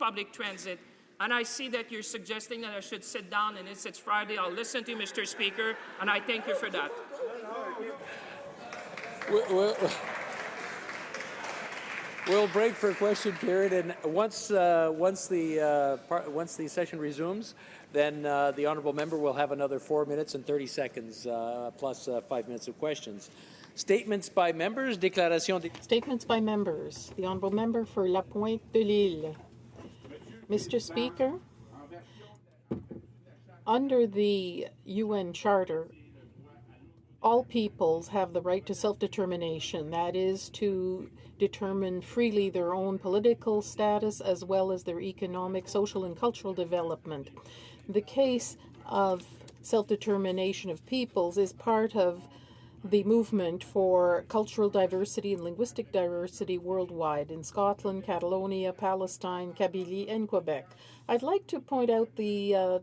public transit. And I see that you're suggesting that I should sit down, and it's Friday. I'll listen to you, Mr. Speaker, and I thank you for that. We'll break for a question period, and once the session resumes, then the honourable member will have another 4 minutes and 30 seconds plus 5 minutes of questions. Statements by members. Statements by members. The honourable member for La Pointe de l'Île. Mr. Speaker, under the UN Charter, all peoples have the right to self-determination, that is, to determine freely their own political status as well as their economic, social, and cultural development. The case of self-determination of peoples is part of the movement for cultural diversity and linguistic diversity worldwide in Scotland, Catalonia, Palestine, Kabylie, and Quebec. I'd like to point out the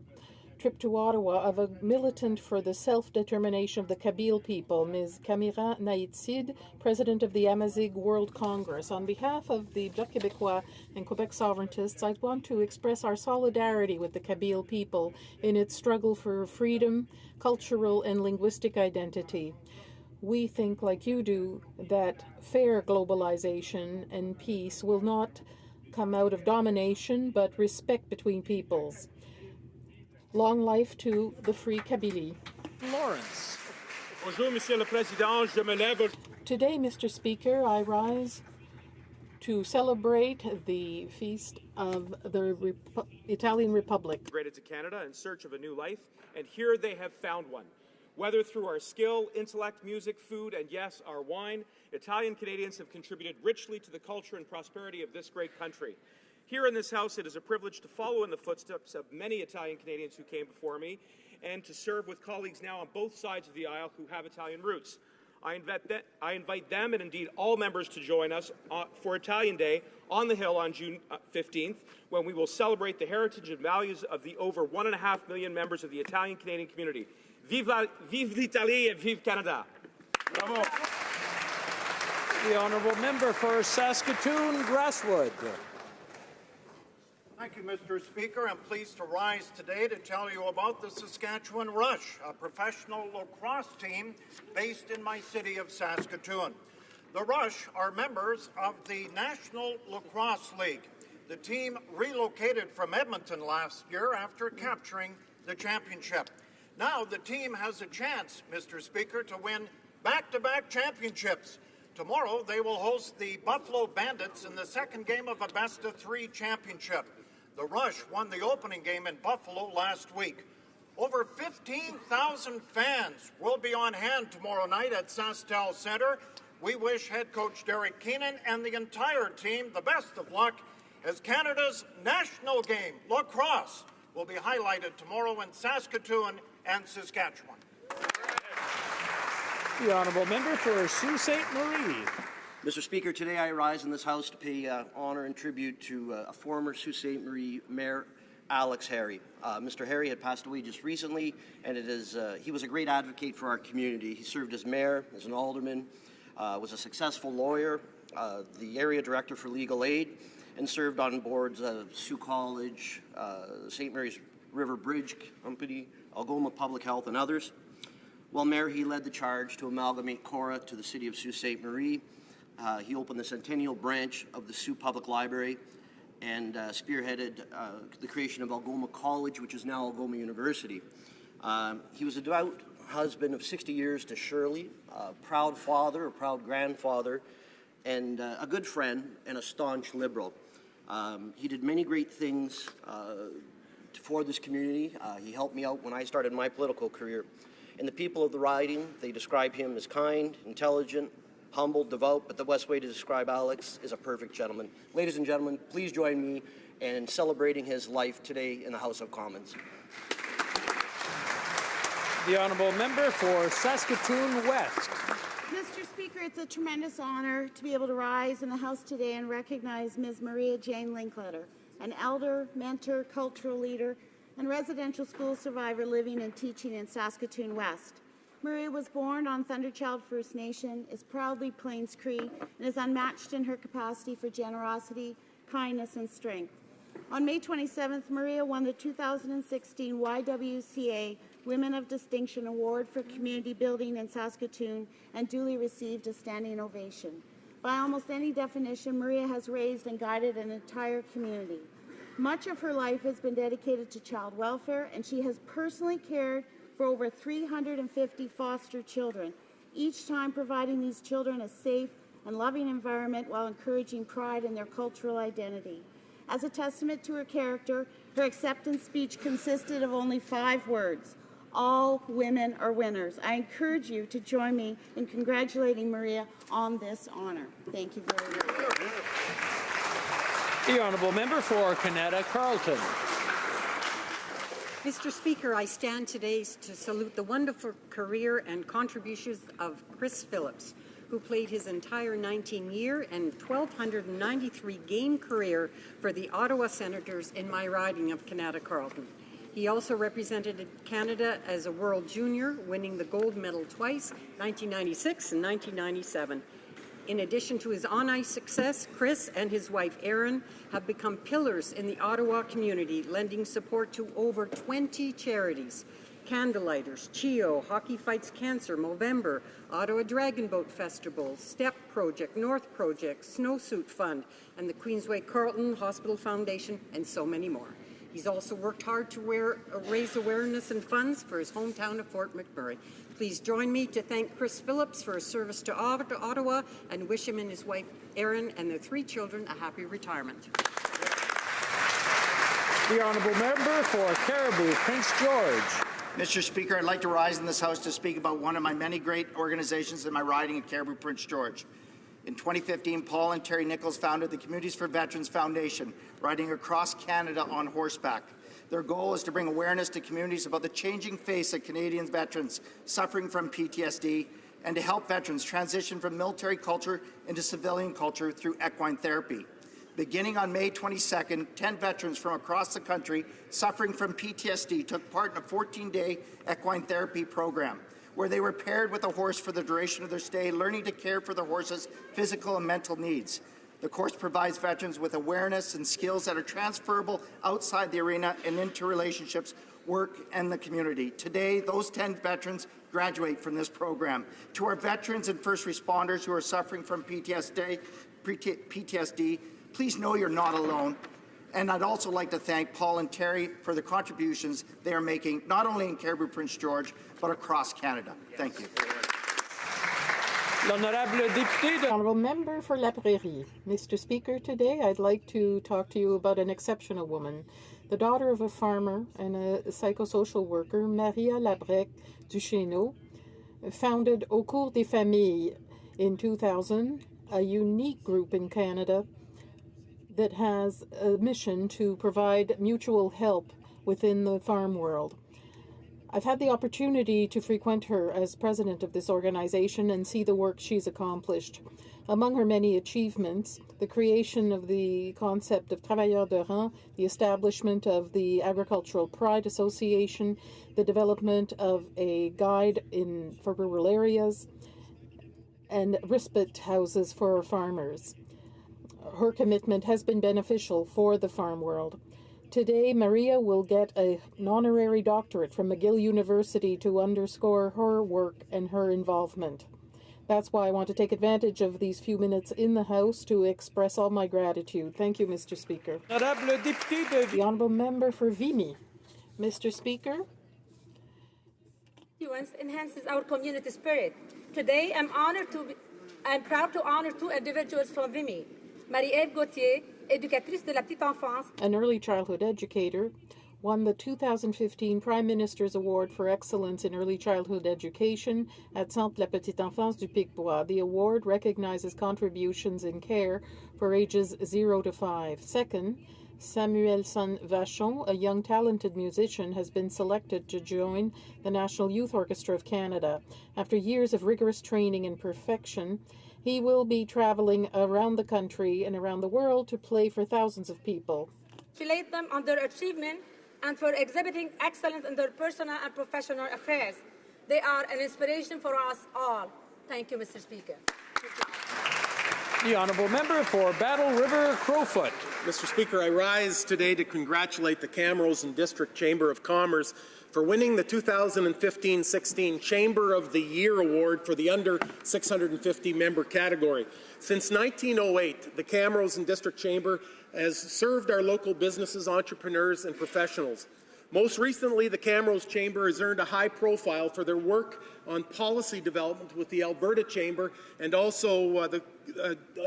trip to Ottawa of a militant for the self-determination of the Kabyle people, Ms. Kamira Naïtsid, president of the Amazigh World Congress. On behalf of the Bloc Québécois and Quebec sovereigntists, I want to express our solidarity with the Kabyle people in its struggle for freedom, cultural and linguistic identity. We think, like you do, that fair globalization and peace will not come out of domination, but respect between peoples. Long life to the free Kabylie. Lawrence. Bonjour, Monsieur le Président. Je me lève. Today, Mr. Speaker, I rise to celebrate the feast of the Italian Republic. Migrated to Canada in search of a new life, and here they have found one. Whether through our skill, intellect, music, food, and yes, our wine, Italian Canadians have contributed richly to the culture and prosperity of this great country. Here in this House, it is a privilege to follow in the footsteps of many Italian Canadians who came before me and to serve with colleagues now on both sides of the aisle who have Italian roots. I invite them and indeed all members to join us for Italian Day on the Hill on June 15th, when we will celebrate the heritage and values of the over 1.5 million members of the Italian Canadian community. Vive l'Italie et vive Canada! Bravo. The honourable member for Saskatoon, Grasswood. Thank you, Mr. Speaker. I'm pleased to rise today to tell you about the Saskatchewan Rush, a professional lacrosse team based in my city of Saskatoon. The Rush are members of the National Lacrosse League. The team relocated from Edmonton last year after capturing the championship. Now the team has a chance, Mr. Speaker, to win back-to-back championships. Tomorrow they will host the Buffalo Bandits in the second game of a best-of-3 championship. The Rush won the opening game in Buffalo last week. Over 15,000 fans will be on hand tomorrow night at SaskTel Centre. We wish head coach Derek Keenan and the entire team the best of luck as Canada's national game, lacrosse, will be highlighted tomorrow in Saskatoon and Saskatchewan. The honourable member for Sault Ste. Marie. Mr. Speaker, today I rise in this House to pay honour and tribute to a former Sault Ste. Marie Mayor, Alex Harry. Mr. Harry had passed away just recently, and he was a great advocate for our community. He served as mayor, as an alderman, was a successful lawyer, the area director for legal aid, and served on boards of Sault College, St. Mary's River Bridge Company, Algoma Public Health, and others. While mayor, he led the charge to amalgamate Cora to the city of Sault Ste. Marie. He opened the centennial branch of the Sault Public Library and spearheaded the creation of Algoma College, which is now Algoma University. He was a devout husband of 60 years to Shirley, a proud father, a proud grandfather, and a good friend and a staunch Liberal. He did many great things for this community. He helped me out when I started my political career. And the people of the riding, they describe him as kind, intelligent, humble, devout, but the best way to describe Alex is a perfect gentleman. Ladies and gentlemen, please join me in celebrating his life today in the House of Commons. The honourable member for Saskatoon West. Mr. Speaker, it's a tremendous honour to be able to rise in the House today and recognize Ms. Maria Jane Linkletter, an elder, mentor, cultural leader, and residential school survivor living and teaching in Saskatoon West. Maria was born on Thunderchild First Nation, is proudly Plains Cree, and is unmatched in her capacity for generosity, kindness, and strength. On May 27th, Maria won the 2016 YWCA Women of Distinction Award for Community Building in Saskatoon and duly received a standing ovation. By almost any definition, Maria has raised and guided an entire community. Much of her life has been dedicated to child welfare, and she has personally cared for over 350 foster children, each time providing these children a safe and loving environment while encouraging pride in their cultural identity. As a testament to her character, her acceptance speech consisted of only 5 words: all women are winners. I encourage you to join me in congratulating Maria on this honor. Thank you very much. The honourable member for Canada Carleton. Mr. Speaker, I stand today to salute the wonderful career and contributions of Chris Phillips, who played his entire 19-year and 1,293-game career for the Ottawa Senators in my riding of Canada Carleton. He also represented Canada as a World Junior, winning the gold medal twice, 1996 and 1997. In addition to his on-ice success, Chris and his wife Erin have become pillars in the Ottawa community, lending support to over 20 charities: Candlelighters, CHEO, Hockey Fights Cancer, Movember, Ottawa Dragon Boat Festival, STEP Project, North Project, Snowsuit Fund, and the Queensway Carleton Hospital Foundation, and so many more. He's also worked hard to raise awareness and funds for his hometown of Fort McMurray. Please join me to thank Chris Phillips for his service to Ottawa and wish him and his wife Erin and their 3 children a happy retirement. The honourable member for Cariboo, Prince George. Mr. Speaker, I'd like to rise in this House to speak about one of my many great organizations in my riding at Cariboo, Prince George. In 2015, Paul and Terry Nichols founded the Communities for Veterans Foundation, riding across Canada on horseback. Their goal is to bring awareness to communities about the changing face of Canadian veterans suffering from PTSD and to help veterans transition from military culture into civilian culture through equine therapy. Beginning on May 22nd, 10 veterans from across the country suffering from PTSD took part in a 14-day equine therapy program, where they were paired with a horse for the duration of their stay, learning to care for their horse's physical and mental needs. The course provides veterans with awareness and skills that are transferable outside the arena and into relationships, work, and the community. Today, those 10 veterans graduate from this program. To our veterans and first responders who are suffering from PTSD, please know you're not alone. And I'd also like to thank Paul and Terry for the contributions they are making, not only in Cariboo, Prince George, but across Canada. Thank you. Honourable member for La Prairie. Mr. Speaker, today I'd like to talk to you about an exceptional woman, the daughter of a farmer and a psychosocial worker, Maria Labrec Duchesneau, founded Au Cours des Familles in 2000, a unique group in Canada that has a mission to provide mutual help within the farm world. I've had the opportunity to frequent her as president of this organization and see the work she's accomplished. Among her many achievements, the creation of the concept of travailleurs de rang, the establishment of the Agricultural Pride Association, the development of a guide for rural areas, and respite houses for farmers. Her commitment has been beneficial for the farm world. Today, Maria will get an honorary doctorate from McGill University to underscore her work and her involvement. That's why I want to take advantage of these few minutes in the House to express all my gratitude. Thank you, Mr. Speaker. The honourable member for Vimy. Mr. Speaker. Enhances our community spirit. Today, I'm proud to honor 2 individuals from Vimy. Marie-Ève Gauthier, éducatrice de la petite enfance. An early childhood educator, won the 2015 Prime Minister's Award for Excellence in Early Childhood Education at Centre La Petite Enfance du Pic-Bois. The award recognizes contributions in care for ages 0 to 5. Second, Samuelson Vachon, a young talented musician, has been selected to join the National Youth Orchestra of Canada. After years of rigorous training and perfection, he will be traveling around the country and around the world to play for thousands of people. Congratulate them on their achievement and for exhibiting excellence in their personal and professional affairs. They are an inspiration for us all. Thank you, Mr. Speaker. The honourable member for Battle River Crowfoot. Mr. Speaker, I rise today to congratulate the Camrose and District Chamber of Commerce for winning the 2015-16 Chamber of the Year Award for the under 650 member category. Since 1908, the Camrose and District Chamber has served our local businesses, entrepreneurs, and professionals. Most recently, the Camrose Chamber has earned a high profile for their work on policy development with the Alberta Chamber and also the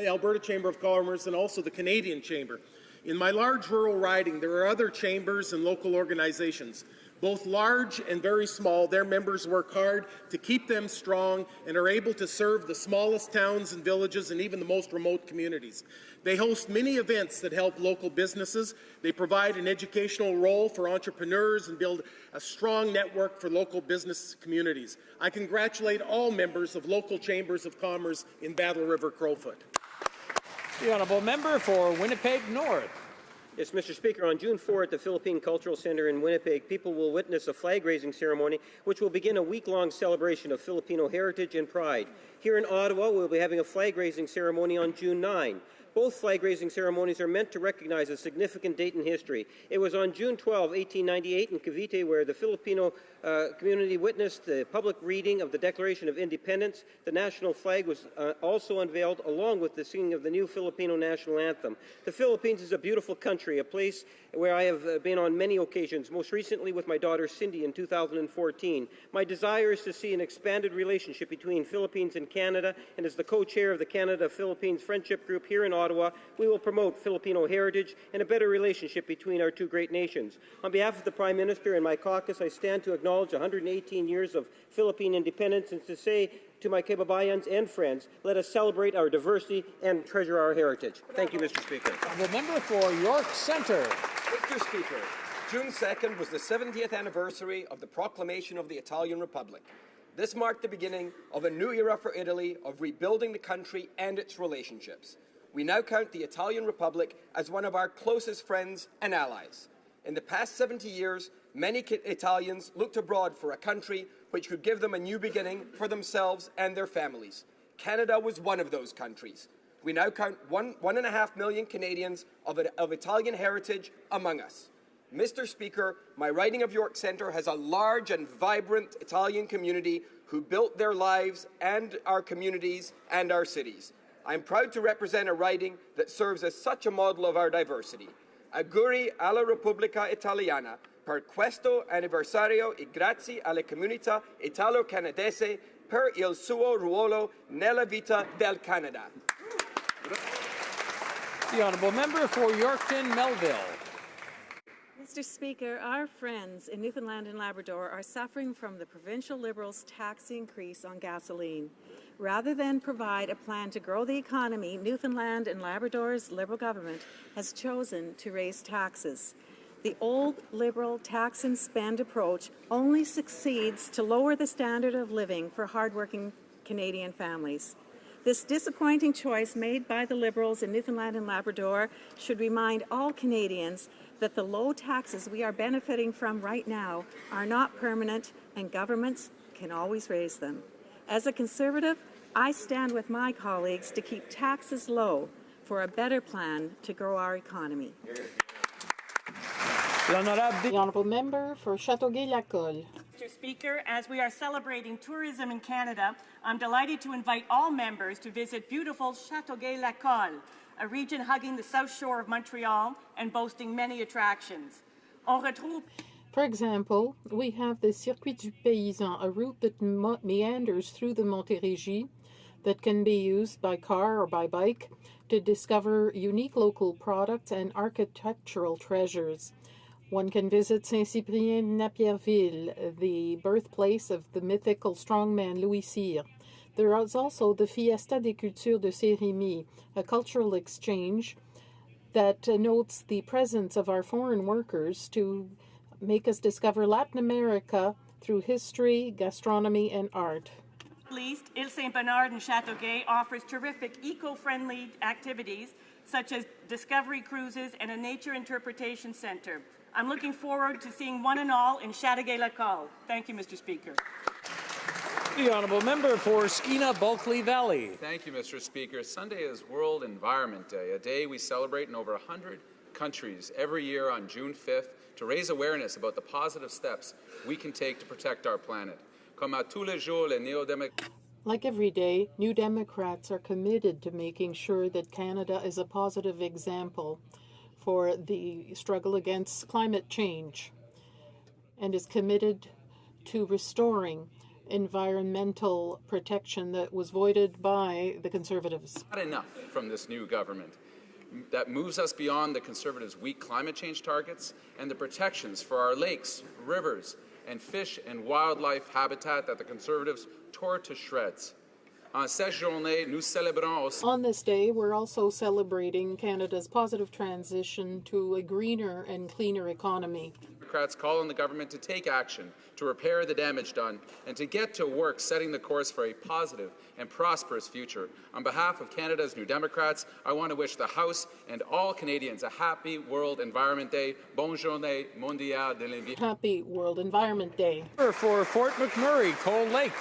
Alberta Chamber of Commerce and also the Canadian Chamber. In my large rural riding, there are other chambers and local organizations. Both large and very small, their members work hard to keep them strong and are able to serve the smallest towns and villages and even the most remote communities. They host many events that help local businesses. They provide an educational role for entrepreneurs and build a strong network for local business communities. I congratulate all members of local chambers of commerce in Battle River Crowfoot. The honourable member for Winnipeg North. Yes, Mr. Speaker, on June 4 at the Philippine Cultural Centre in Winnipeg, people will witness a flag-raising ceremony which will begin a week-long celebration of Filipino heritage and pride. Here in Ottawa, we'll be having a flag-raising ceremony on June 9. Both flag-raising ceremonies are meant to recognize a significant date in history. It was on June 12, 1898 in Cavite where the Filipino community witnessed the public reading of the Declaration of Independence. The national flag was also unveiled along with the singing of the new Filipino national anthem. The Philippines is a beautiful country, a place where I have been on many occasions, most recently with my daughter Cindy in 2014. My desire is to see an expanded relationship between Philippines and Canada, and as the co-chair of the Canada-Philippines Friendship Group here in Ottawa, we will promote Filipino heritage and a better relationship between our two great nations. On behalf of the Prime Minister and my caucus, I stand to acknowledge 118 years of Philippine independence and to say to my kababayans and friends, let us celebrate our diversity and treasure our heritage. Thank you, Mr. Speaker. The member for York Centre. Mr. Speaker, June 2nd was the 70th anniversary of the proclamation of the Italian Republic. This marked the beginning of a new era for Italy of rebuilding the country and its relationships. We now count the Italian Republic as one of our closest friends and allies. In the past 70 years, many Italians looked abroad for a country which could give them a new beginning for themselves and their families. Canada was one of those countries. We now count 1.5 million Canadians of Italian heritage among us. Mr. Speaker, my riding of York Centre has a large and vibrant Italian community who built their lives and our communities and our cities. I am proud to represent a riding that serves as such a model of our diversity. Auguri alla Repubblica Italiana per questo anniversario e grazie alla comunità italo-canadese per il suo ruolo nella vita del Canada. The honourable member for Yorkton Melville. Mr. Speaker, our friends in Newfoundland and Labrador are suffering from the provincial Liberals' tax increase on gasoline. Rather than provide a plan to grow the economy, Newfoundland and Labrador's Liberal government has chosen to raise taxes. The old Liberal tax and spend approach only succeeds to lower the standard of living for hardworking Canadian families. This disappointing choice made by the Liberals in Newfoundland and Labrador should remind all Canadians that the low taxes we are benefiting from right now are not permanent and governments can always raise them. As a Conservative, I stand with my colleagues to keep taxes low for a better plan to grow our economy. The honourable member for Châteauguay-Lacolle. Mr. Speaker, as we are celebrating tourism in Canada, I'm delighted to invite all members to visit beautiful Châteauguay-Lacolle, a region hugging the south shore of Montreal and boasting many attractions. For example, we have the Circuit du Paysan, a route that meanders through the Montérégie that can be used by car or by bike to discover unique local products and architectural treasures. One can visit Saint-Cyprien-Napierville, the birthplace of the mythical strongman Louis Cyr. There is also the Fiesta des Cultures de Saint-Rémy, a cultural exchange that notes the presence of our foreign workers to make us discover Latin America through history, gastronomy, and art. Least, Ile Saint-Bernard and Châteauguay offers terrific eco-friendly activities such as discovery cruises and a nature interpretation center. I'm looking forward to seeing one and all in Châteauguay-Lacolle. Thank you, Mr. Speaker. The honourable member for Skeena-Bulkley Valley. Thank you, Mr. Speaker. Sunday is World Environment Day, a day we celebrate in over 100 countries every year on June 5th to raise awareness about the positive steps we can take to protect our planet. Comme à tous les jours, les néo-démocrates. Like every day, New Democrats are committed to making sure that Canada is a positive example for the struggle against climate change and is committed to restoring environmental protection that was voided by the Conservatives. Not enough from this new government that moves us beyond the Conservatives' weak climate change targets and the protections for our lakes, rivers, and fish and wildlife habitat that the Conservatives tore to shreds. On cette journée, nous célébrons aussi. On this day, we're also celebrating Canada's positive transition to a greener and cleaner economy. Democrats call on the government to take action to repair the damage done and to get to work setting the course for a positive and prosperous future. On behalf of Canada's New Democrats, I want to wish the House and all Canadians a happy World Environment Day. Bonne journée mondiale de l'environnement. Happy World Environment Day. For Fort McMurray, Cold Lake.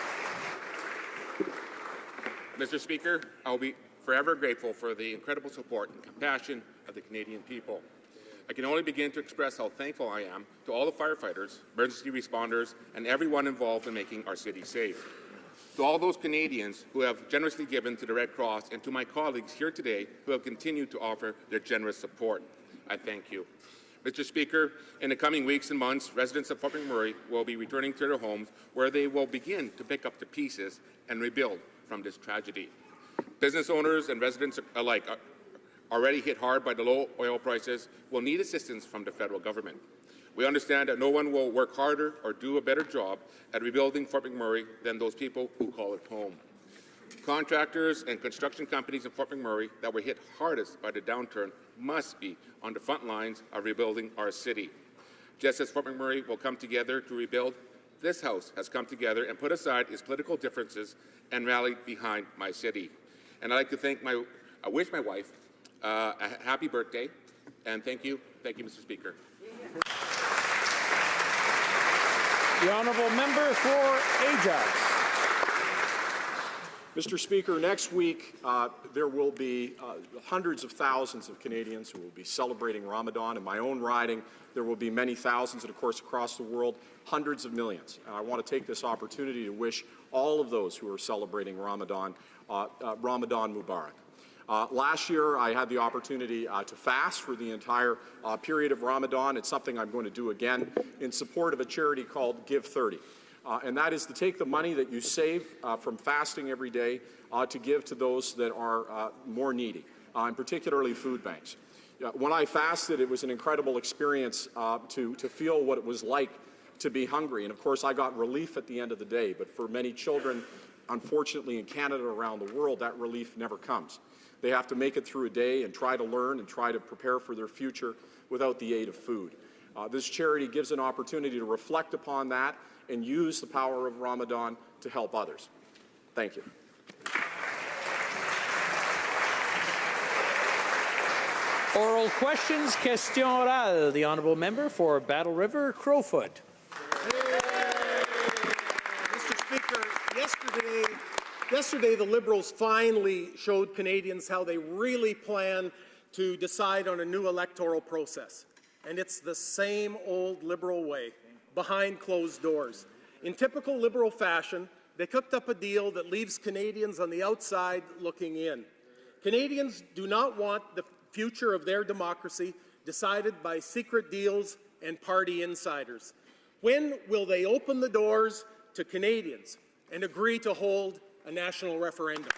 Mr. Speaker, I will be forever grateful for the incredible support and compassion of the Canadian people. I can only begin to express how thankful I am to all the firefighters, emergency responders, and everyone involved in making our city safe. To all those Canadians who have generously given to the Red Cross, and to my colleagues here today who have continued to offer their generous support, I thank you. Mr. Speaker, in the coming weeks and months, residents of Fort McMurray will be returning to their homes where they will begin to pick up the pieces and rebuild from this tragedy. Business owners and residents alike already hit hard by the low oil prices will need assistance from the federal government. We understand that no one will work harder or do a better job at rebuilding Fort McMurray than those people who call it home. Contractors and construction companies in Fort McMurray that were hit hardest by the downturn must be on the front lines of rebuilding our city. Just as Fort McMurray will come together to rebuild, this House has come together and put aside its political differences and rallied behind my city. And I'd like to wish my wife a happy birthday, and thank you, Mr. Speaker. The honourable member for Ajax. Mr. Speaker, next week there will be hundreds of thousands of Canadians who will be celebrating Ramadan. In my own riding, there will be many thousands, and of course across the world, hundreds of millions. And I want to take this opportunity to wish all of those who are celebrating Ramadan, Ramadan Mubarak. Last year, I had the opportunity to fast for the entire period of Ramadan. It's something I'm going to do again in support of a charity called Give 30. And that is to take the money that you save from fasting every day to give to those that are more needy, and particularly food banks. When I fasted, it was an incredible experience to feel what it was like to be hungry. And of course, I got relief at the end of the day. But for many children, unfortunately in Canada, around the world, that relief never comes. They have to make it through a day and try to learn and try to prepare for their future without the aid of food. This charity gives an opportunity to reflect upon that and use the power of Ramadan to help others. Thank you. Oral questions, question orale. The honourable member for Battle River, Crowfoot. Mr. Speaker, yesterday the Liberals finally showed Canadians how they really plan to decide on a new electoral process. And it's the same old Liberal way, behind closed doors. In typical Liberal fashion, they cooked up a deal that leaves Canadians on the outside looking in. Canadians do not want the future of their democracy decided by secret deals and party insiders. When will they open the doors to Canadians and agree to hold a national referendum?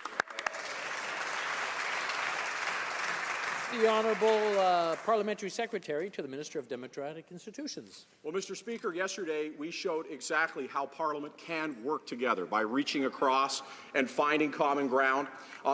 The Honourable Parliamentary Secretary to the Minister of Democratic Institutions. Well, Mr. Speaker, yesterday we showed exactly how Parliament can work together by reaching across and finding common ground.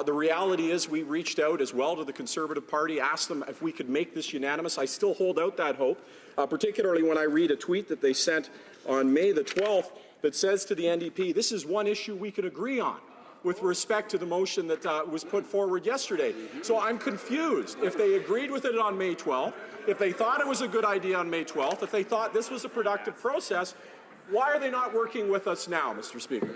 The reality is we reached out as well to the Conservative Party, asked them if we could make this unanimous. I still hold out that hope, particularly when I read a tweet that they sent on May the 12th that says to the NDP, this is one issue we could agree on with respect to the motion that was put forward yesterday. So I'm confused. If they agreed with it on May 12th, if they thought it was a good idea on May 12th, if they thought this was a productive process, why are they not working with us now, Mr. Speaker?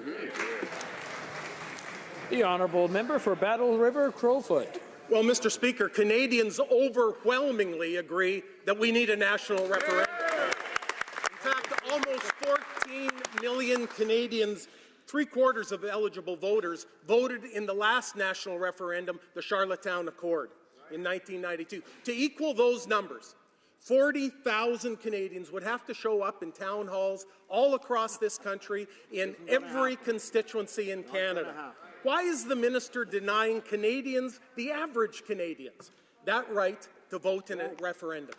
The honourable member for Battle River, Crowfoot. Well, Mr. Speaker, Canadians overwhelmingly agree that we need a national referendum. In fact, almost 14 million Canadians, 3/4 of eligible voters, voted in the last national referendum, the Charlottetown Accord, in 1992. To equal those numbers, 40,000 Canadians would have to show up in town halls all across this country in every constituency in Canada. Why is the minister denying Canadians, the average Canadians, that right to vote in a referendum?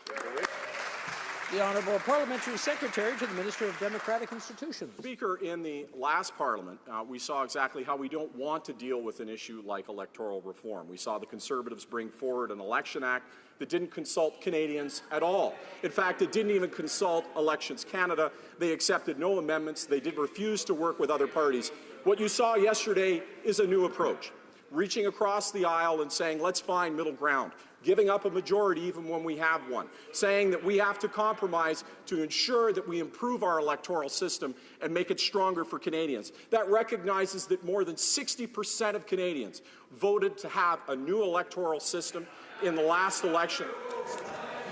The Honourable Parliamentary Secretary to the Minister of Democratic Institutions. Speaker, in the last Parliament, we saw exactly how we don't want to deal with an issue like electoral reform. We saw the Conservatives bring forward an election act that didn't consult Canadians at all. In fact, it didn't even consult Elections Canada. They accepted no amendments. They did refuse to work with other parties. What you saw yesterday is a new approach, reaching across the aisle and saying, let's find middle ground, giving up a majority even when we have one, saying that we have to compromise to ensure that we improve our electoral system and make it stronger for Canadians. That recognizes that more than 60% of Canadians voted to have a new electoral system in the last election.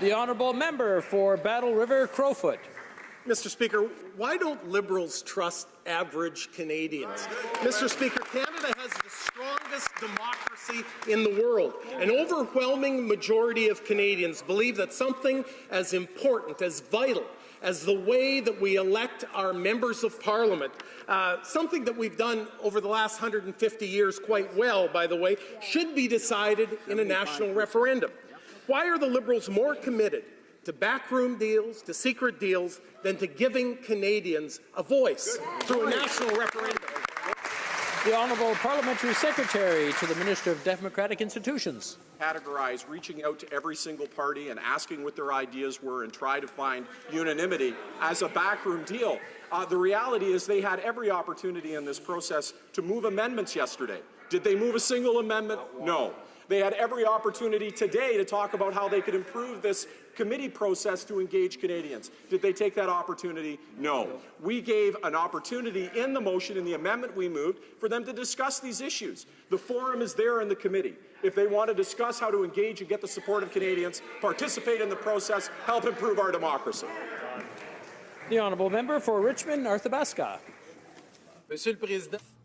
The Honourable Member for Battle River Crowfoot. Mr. Speaker, why don't Liberals trust average Canadians? Mr. Speaker, Canada has the strongest democracy in the world. An overwhelming majority of Canadians believe that something as important, as vital, as the way that we elect our members of Parliament, something that we've done over the last 150 years quite well, by the way, should be decided in a national referendum. Why are the Liberals more committed to backroom deals, to secret deals, than to giving Canadians a voice through a national referendum? The Honourable Parliamentary Secretary to the Minister of Democratic Institutions. Categorize reaching out to every single party and asking what their ideas were and try to find unanimity as a backroom deal. The reality is they had every opportunity in this process to move amendments yesterday. Did they move a single amendment? No. They had every opportunity today to talk about how they could improve this committee process to engage Canadians. Did they take that opportunity? No. We gave an opportunity in the motion, in the amendment we moved, for them to discuss these issues. The forum is there in the committee. If they want to discuss how to engage and get the support of Canadians, participate in the process, help improve our democracy. The Honourable Member for Richmond, Arthabaska.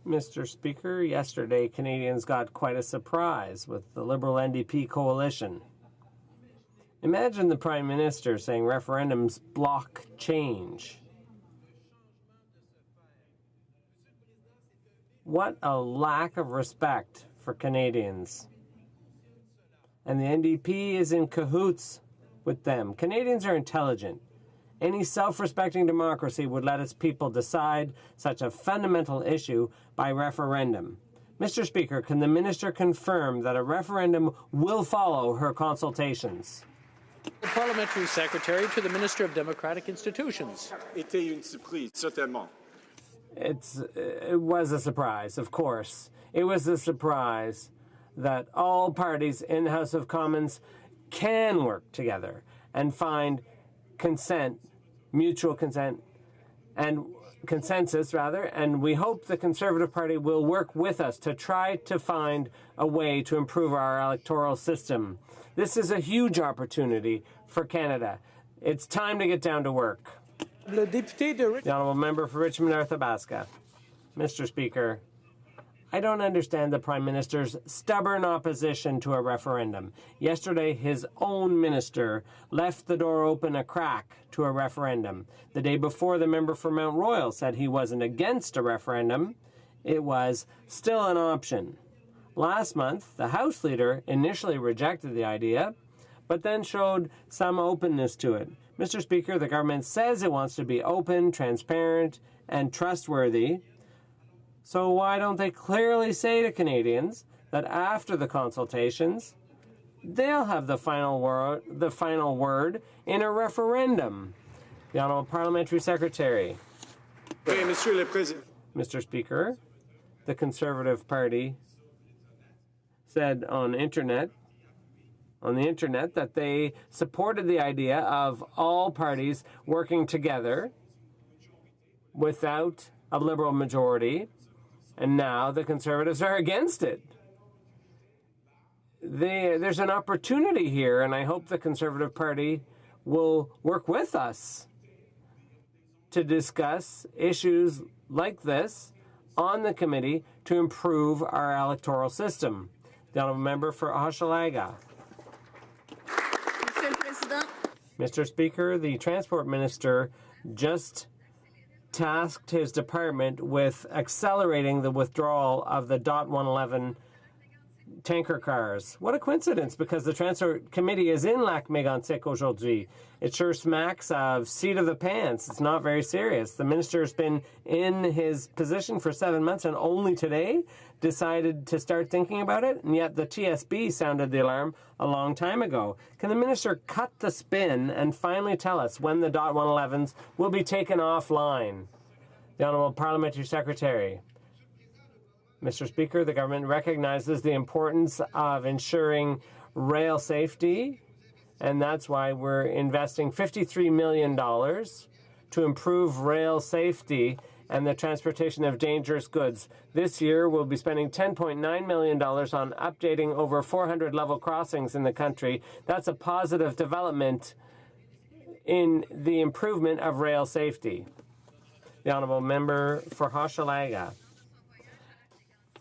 Mr. Speaker, yesterday Canadians got quite a surprise with the Liberal NDP coalition. Imagine the Prime Minister saying referendums block change. What a lack of respect for Canadians. And the NDP is in cahoots with them. Canadians are intelligent. Any self-respecting democracy would let its people decide such a fundamental issue by referendum. Mr. Speaker, can the minister confirm that a referendum will follow her consultations? The Parliamentary Secretary to the Minister of Democratic Institutions. Était une surprise, certainement. It was a surprise, of course. It was a surprise that all parties in the House of Commons can work together and find consent, mutual consent, and consensus, rather, and we hope the Conservative Party will work with us to try to find a way to improve our electoral system. This is a huge opportunity for Canada. It's time to get down to work. The Honourable Member for Richmond, Arthabaska. Mr. Speaker, I don't understand the Prime Minister's stubborn opposition to a referendum. Yesterday, his own minister left the door open a crack to a referendum. The day before, the member for Mount Royal said he wasn't against a referendum. It was still an option. Last month, the House Leader initially rejected the idea, but then showed some openness to it. Mr. Speaker, the government says it wants to be open, transparent, and trustworthy. So why don't they clearly say to Canadians that after the consultations, they'll have the final word in a referendum? The Honourable Parliamentary Secretary. Mr. Speaker, the Conservative Party said on the internet that they supported the idea of all parties working together without a Liberal majority. And now the Conservatives are against it. there's an opportunity here, and I hope the Conservative Party will work with us to discuss issues like this on the committee to improve our electoral system. The honourable member for Hochelaga. Mr. Speaker, the Transport Minister just tasked his department with accelerating the withdrawal of the DOT 111 tanker cars. What a coincidence, because the Transport Committee is in Lac-Mégantic aujourd'hui. It sure smacks of seat of the pants. It's not very serious. The minister's been in his position for 7 months and only today decided to start thinking about it, and yet the TSB sounded the alarm a long time ago. Can the minister cut the spin and finally tell us when the DOT 111s will be taken offline? The Honourable Parliamentary Secretary. Mr. Speaker, the government recognizes the importance of ensuring rail safety, and that's why we're investing $53 million to improve rail safety and the transportation of dangerous goods. This year, we'll be spending $10.9 million on updating over 400 level crossings in the country. That's a positive development in the improvement of rail safety. The honourable member for Hochelaga.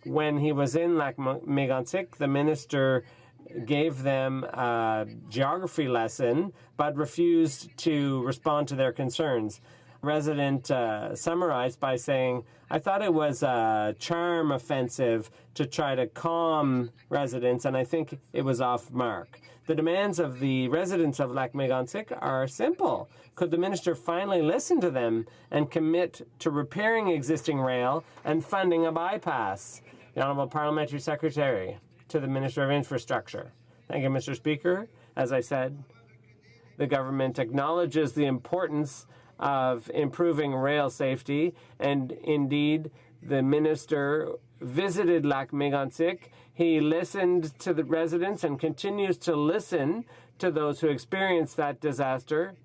When he was in Lac-Mégantic, the minister gave them a geography lesson, but refused to respond to their concerns. Resident summarized by saying, I thought it was a charm offensive to try to calm residents, and I think it was off mark. The demands of the residents of Lac-Mégantic are simple. Could the minister finally listen to them and commit to repairing existing rail and funding a bypass? The Honourable Parliamentary Secretary to the Minister of Infrastructure. Thank you, Mr. Speaker. As I said, the government acknowledges the importance of improving rail safety, and indeed, the minister visited Lac-Mégantic. He listened to the residents and continues to listen to those who experienced that disaster,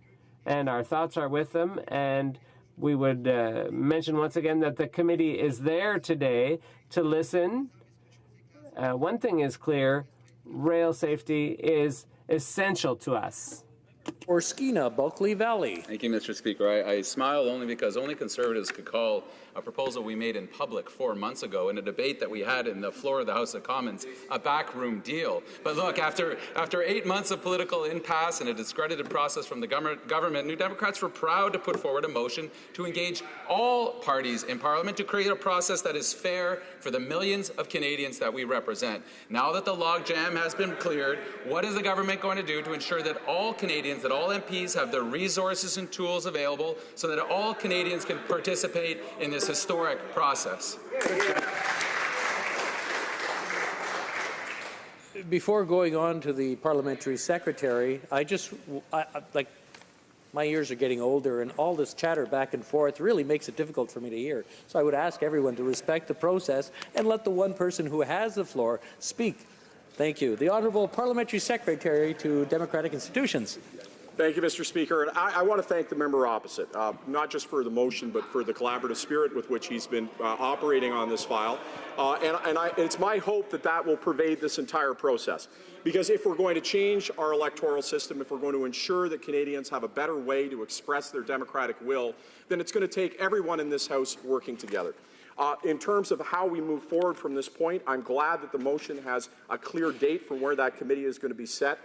and our thoughts are with them. And we would mention once again that the committee is there today to listen. One thing is clear, rail safety is essential to us. Or Skeena, Bulkley Valley. Thank you, Mr. Speaker. I smile only because only Conservatives could call a proposal we made in public 4 months ago in a debate that we had in the floor of the House of Commons a backroom deal. But look, after 8 months of political impasse and a discredited process from the government, New Democrats were proud to put forward a motion to engage all parties in Parliament to create a process that is fair for the millions of Canadians that we represent. Now that the logjam has been cleared, what is the government going to do to ensure that all Canadians, that all MPs have the resources and tools available so that all Canadians can participate in this historic process? Before going on to the parliamentary secretary, my ears are getting older, and all this chatter back and forth really makes it difficult for me to hear. So I would ask everyone to respect the process and let the one person who has the floor speak. Thank you. The Honourable Parliamentary Secretary to Democratic Institutions. Thank you, Mr. Speaker. And I want to thank the member opposite, not just for the motion, but for the collaborative spirit with which he's been operating on this file. It's my hope that that will pervade this entire process. Because if we're going to change our electoral system, if we're going to ensure that Canadians have a better way to express their democratic will, then it's going to take everyone in this House working together. In terms of how we move forward from this point, I'm glad that the motion has a clear date for where that committee is going to be set.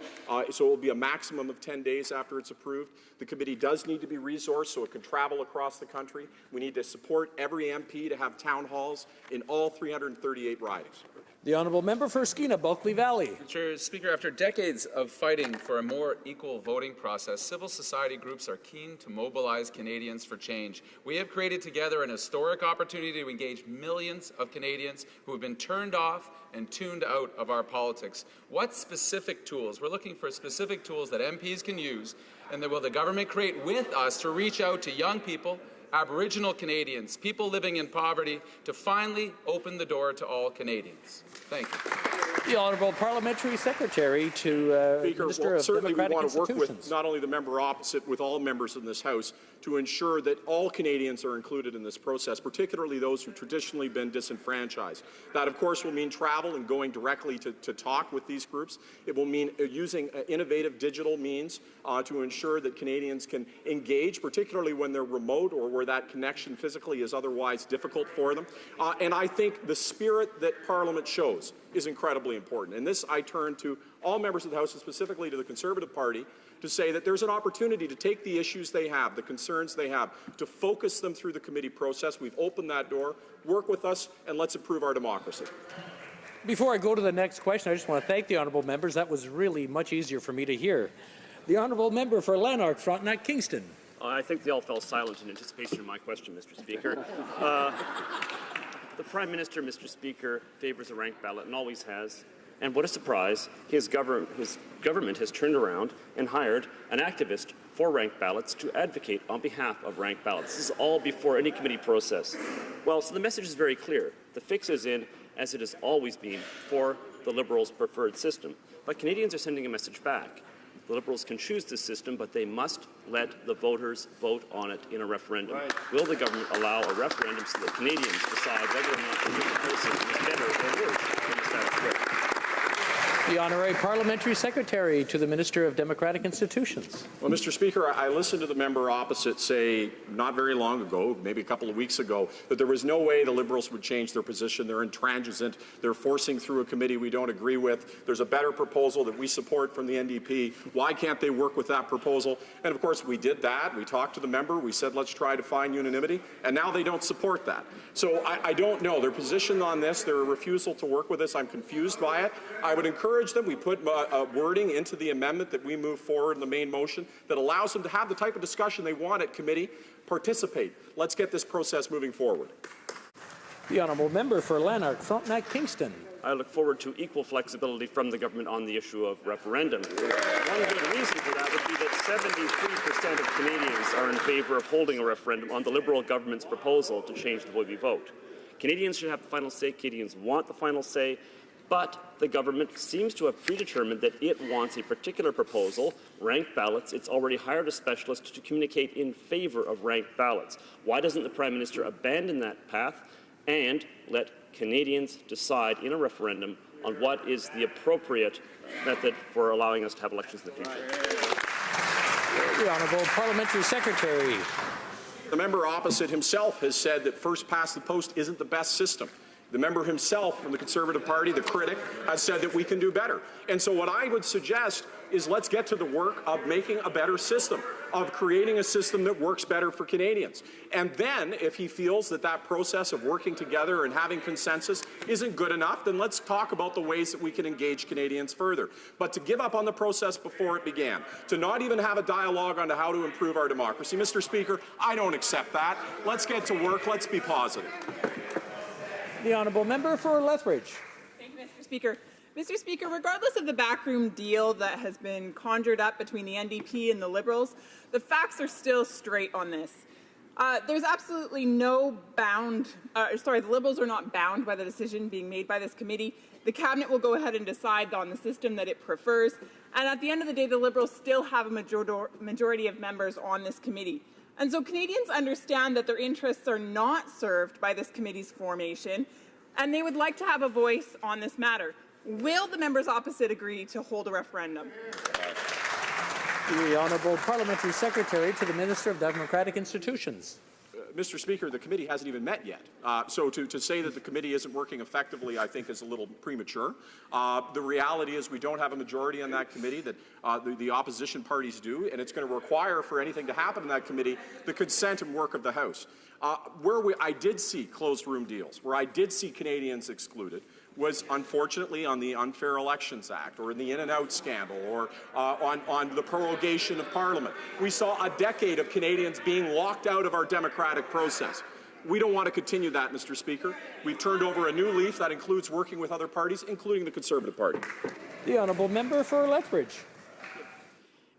So it will be a maximum of 10 days after it's approved. The committee does need to be resourced so it can travel across the country. We need to support every MP to have town halls in all 338 ridings. The Honourable Member for Skeena, Bulkley Valley. Mr. Speaker, after decades of fighting for a more equal voting process, civil society groups are keen to mobilize Canadians for change. We have created together an historic opportunity to engage millions of Canadians who have been turned off and tuned out of our politics. What specific tools? We're looking for specific tools that MPs can use, and that will the government create with us to reach out to young people, Aboriginal Canadians, people living in poverty, to finally open the door to all Canadians. Thank you. The Honourable Parliamentary Secretary to Minister of certainly we Democratic want to work Institutions. with not only the member opposite, with all members in this House to ensure that all Canadians are included in this process, particularly those who've traditionally been disenfranchised. That, of course, will mean travel and going directly to talk with these groups. It will mean using innovative digital means to ensure that Canadians can engage, particularly when they're remote or where that connection physically is otherwise difficult for them. And I think the spirit that Parliament shows is incredibly important. And this I turn to all members of the House, and specifically to the Conservative Party, to say that there's an opportunity to take the issues they have, the concerns they have, to focus them through the committee process. We've opened that door. Work with us, and let's improve our democracy. Before I go to the next question, I just want to thank the honourable members. That was really much easier for me to hear. The honourable member for Lanark, Frontenac, Kingston. I think they all fell silent in anticipation of my question, Mr. Speaker. The Prime Minister, Mr. Speaker, favours a ranked ballot and always has. And what a surprise, his government has turned around and hired an activist for ranked ballots to advocate on behalf of ranked ballots. This is all before any committee process. Well, so the message is very clear. The fix is in, as it has always been, for the Liberals' preferred system. But Canadians are sending a message back. The Liberals can choose this system, but they must let the voters vote on it in a referendum. Right. Will the government allow a referendum so that Canadians decide whether or not the new proposal is better or worse than the status quo? The Honorary Parliamentary Secretary to the Minister of Democratic Institutions. Well, Mr. Speaker, I listened to the member opposite say not very long ago, maybe a couple of weeks ago, that there was no way the Liberals would change their position. They're intransigent. They're forcing through a committee we don't agree with. There's a better proposal that we support from the NDP. Why can't they work with that proposal? And, of course, we did that. We talked to the member. We said, let's try to find unanimity. And now they don't support that. So I don't know. Their position on this, their refusal to work with us, I'm confused by it. I would encourage them. We put wording into the amendment that we move forward in the main motion that allows them to have the type of discussion they want at committee. Participate. Let's get this process moving forward. The honourable member for Lanark, Frontenac, Kingston. I look forward to equal flexibility from the government on the issue of referendum. One good reason for that would be that 73% of Canadians are in favour of holding a referendum on the Liberal government's proposal to change the way we vote. Canadians should have the final say. Canadians want the final say. But the government seems to have predetermined that it wants a particular proposal, ranked ballots. It's already hired a specialist to communicate in favour of ranked ballots. Why doesn't the Prime Minister abandon that path and let Canadians decide in a referendum on what is the appropriate method for allowing us to have elections in the future? The Honourable Parliamentary Secretary. The member opposite himself has said that first past the post isn't the best system. The member himself from the Conservative Party, the critic, has said that we can do better. And so what I would suggest is let's get to the work of making a better system, of creating a system that works better for Canadians. And then, if he feels that that process of working together and having consensus isn't good enough, then let's talk about the ways that we can engage Canadians further. But to give up on the process before it began, to not even have a dialogue on how to improve our democracy, Mr. Speaker, I don't accept that. Let's get to work. Let's be positive. The honourable member for Lethbridge. Thank you, Mr. Speaker. Mr. Speaker, regardless of the backroom deal that has been conjured up between the NDP and the Liberals, the facts are still straight on this. There's absolutely no the Liberals are not bound by the decision being made by this committee. The Cabinet will go ahead and decide on the system that it prefers. And at the end of the day, the Liberals still have a majority of members on this committee. And so Canadians understand that their interests are not served by this committee's formation, and they would like to have a voice on this matter. Will the members opposite agree to hold a referendum? The Honourable Parliamentary Secretary to the Minister of Democratic Institutions. Mr. Speaker, the committee hasn't even met yet. So to say that the committee isn't working effectively, I think, is a little premature. The reality is we don't have a majority on that committee that the opposition parties do, and it's going to require, for anything to happen in that committee, the consent and work of the House. I did see closed room deals, where I did see Canadians excluded, was unfortunately on the Unfair Elections Act or in the In-N-Out scandal or on the prorogation of Parliament. We saw a decade of Canadians being locked out of our democratic process. We don't want to continue that, Mr. Speaker. We've turned over a new leaf that includes working with other parties, including the Conservative Party. The honourable member for Lethbridge.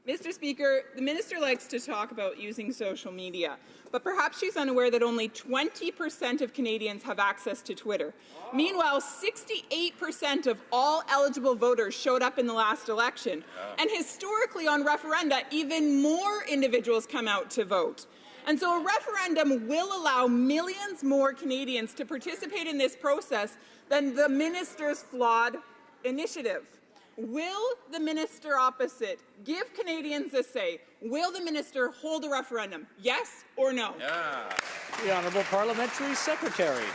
Mr. Speaker, the minister likes to talk about using social media, but perhaps she's unaware that only 20% of Canadians have access to Twitter. Meanwhile, 68% of all eligible voters showed up in the last election. And historically on referenda, even more individuals come out to vote. And so a referendum will allow millions more Canadians to participate in this process than the minister's flawed initiative. Will the minister opposite give Canadians a say? Will the minister hold a referendum? Yes or no? Yeah. The Honourable Parliamentary Secretary.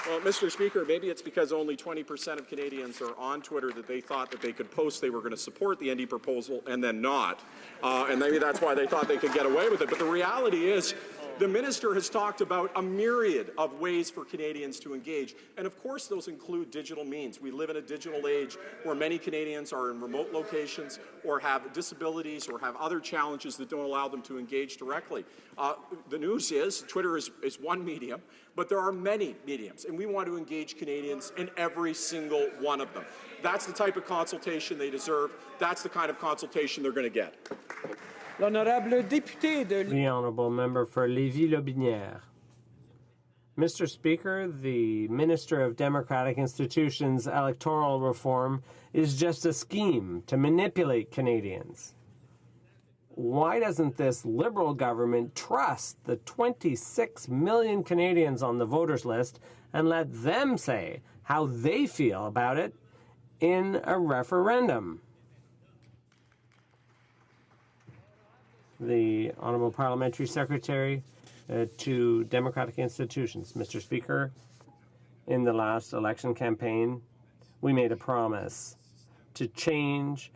Well, Mr. Speaker, maybe it's because only 20% of Canadians are on Twitter that they thought that they could post they were going to support the ND proposal and then not. And maybe that's why they thought they could get away with it. But the reality is, the minister has talked about a myriad of ways for Canadians to engage, and of course those include digital means. We live in a digital age where many Canadians are in remote locations or have disabilities or have other challenges that don't allow them to engage directly. The news is Twitter is one medium, but there are many mediums, and we want to engage Canadians in every single one of them. That's the type of consultation they deserve. That's the kind of consultation they're going to get. The Honourable Member for Lévis-Lobinière. Mr. Speaker, the Minister of Democratic Institutions' electoral reform is just a scheme to manipulate Canadians. Why doesn't this Liberal government trust the 26 million Canadians on the voters list and let them say how they feel about it in a referendum? The Honourable Parliamentary Secretary to Democratic Institutions. Mr. Speaker, in the last election campaign, we made a promise to change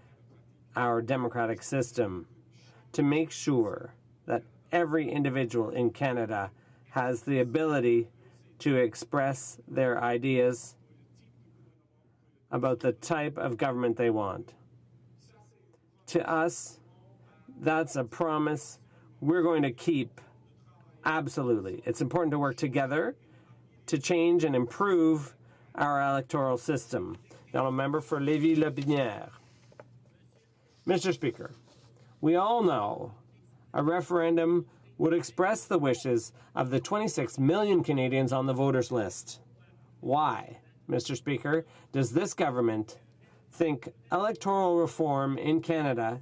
our democratic system to make sure that every individual in Canada has the ability to express their ideas about the type of government they want. To us, that's a promise we're going to keep, absolutely. It's important to work together to change and improve our electoral system. Now, a member for Lévis-Lobinière. Mr. Speaker, we all know a referendum would express the wishes of the 26 million Canadians on the voters list. Why, Mr. Speaker, does this government think electoral reform in Canada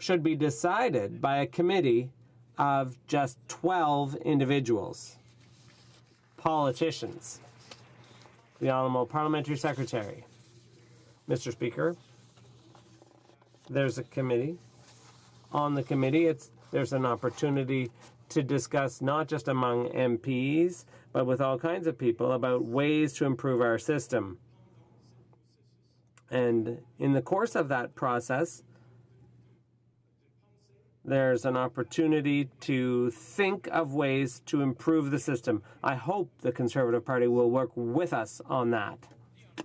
should be decided by a committee of just 12 individuals, politicians? The Honourable Parliamentary Secretary. Mr. Speaker, there's a committee. On the committee, there's an opportunity to discuss not just among MPs, but with all kinds of people about ways to improve our system. And in the course of that process, there's an opportunity to think of ways to improve the system. I hope the Conservative Party will work with us on that.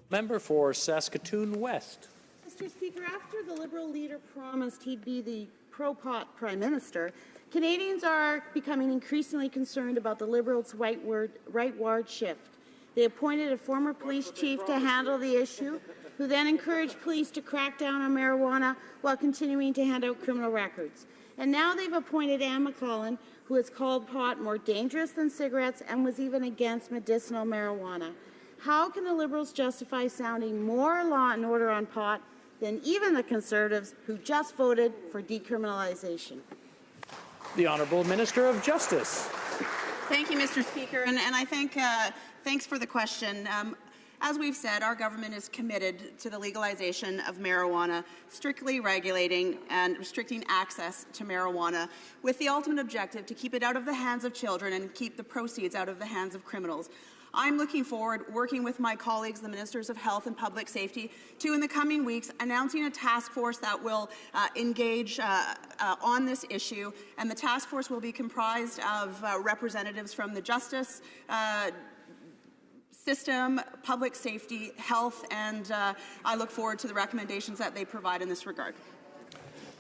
Member for Saskatoon West. Mr. Speaker, after the Liberal leader promised he'd be the pro-pot Prime Minister, Canadians are becoming increasingly concerned about the Liberals' rightward shift. They appointed a former police chief to handle the issue, who then encouraged police to crack down on marijuana while continuing to hand out criminal records. And now they've appointed Anne McClellan, who has called pot more dangerous than cigarettes and was even against medicinal marijuana. How can the Liberals justify sounding more law and order on pot than even the Conservatives, who just voted for decriminalization? The Honourable Minister of Justice. Thank you, Mr. Speaker, and I think thanks for the question. As we've said, our government is committed to the legalization of marijuana, strictly regulating and restricting access to marijuana, with the ultimate objective to keep it out of the hands of children and keep the proceeds out of the hands of criminals. I'm looking forward, working with my colleagues, the Ministers of Health and Public Safety, to, in the coming weeks, announcing a task force that will engage on this issue. And the task force will be comprised of representatives from the Justice system, public safety, health, and I look forward to the recommendations that they provide in this regard.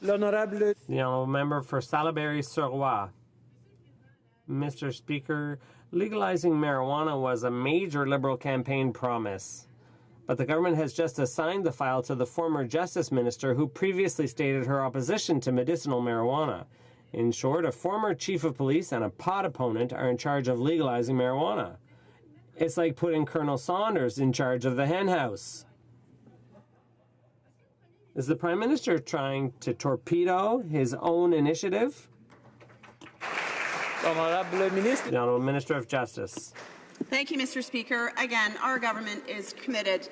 The Honourable Member for Salaberry-sur-Roi. Mr. Speaker, legalizing marijuana was a major Liberal campaign promise. but the government has just assigned the file to the former Justice Minister who previously stated her opposition to medicinal marijuana. In short, a former chief of police and a pot opponent are in charge of legalizing marijuana. It's like putting Colonel Saunders in charge of the hen house. Is the Prime Minister trying to torpedo his own initiative? The Honourable Minister of Justice. Thank you, Mr. Speaker. Again, our government is committed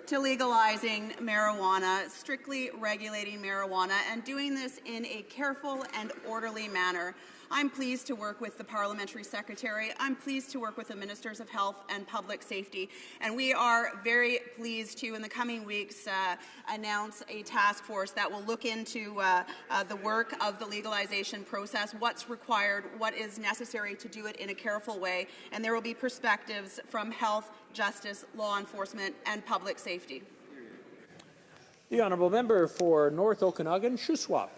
to legalizing marijuana, strictly regulating marijuana, and doing this in a careful and orderly manner. I'm pleased to work with the Parliamentary Secretary. I'm pleased to work with the Ministers of Health and Public Safety. And we are very pleased to, in the coming weeks, announce a task force that will look into the work of the legalization process, what's required, what is necessary to do it in a careful way. And there will be perspectives from health, justice, law enforcement, and public safety. The Honourable Member for North Okanagan, Shuswap.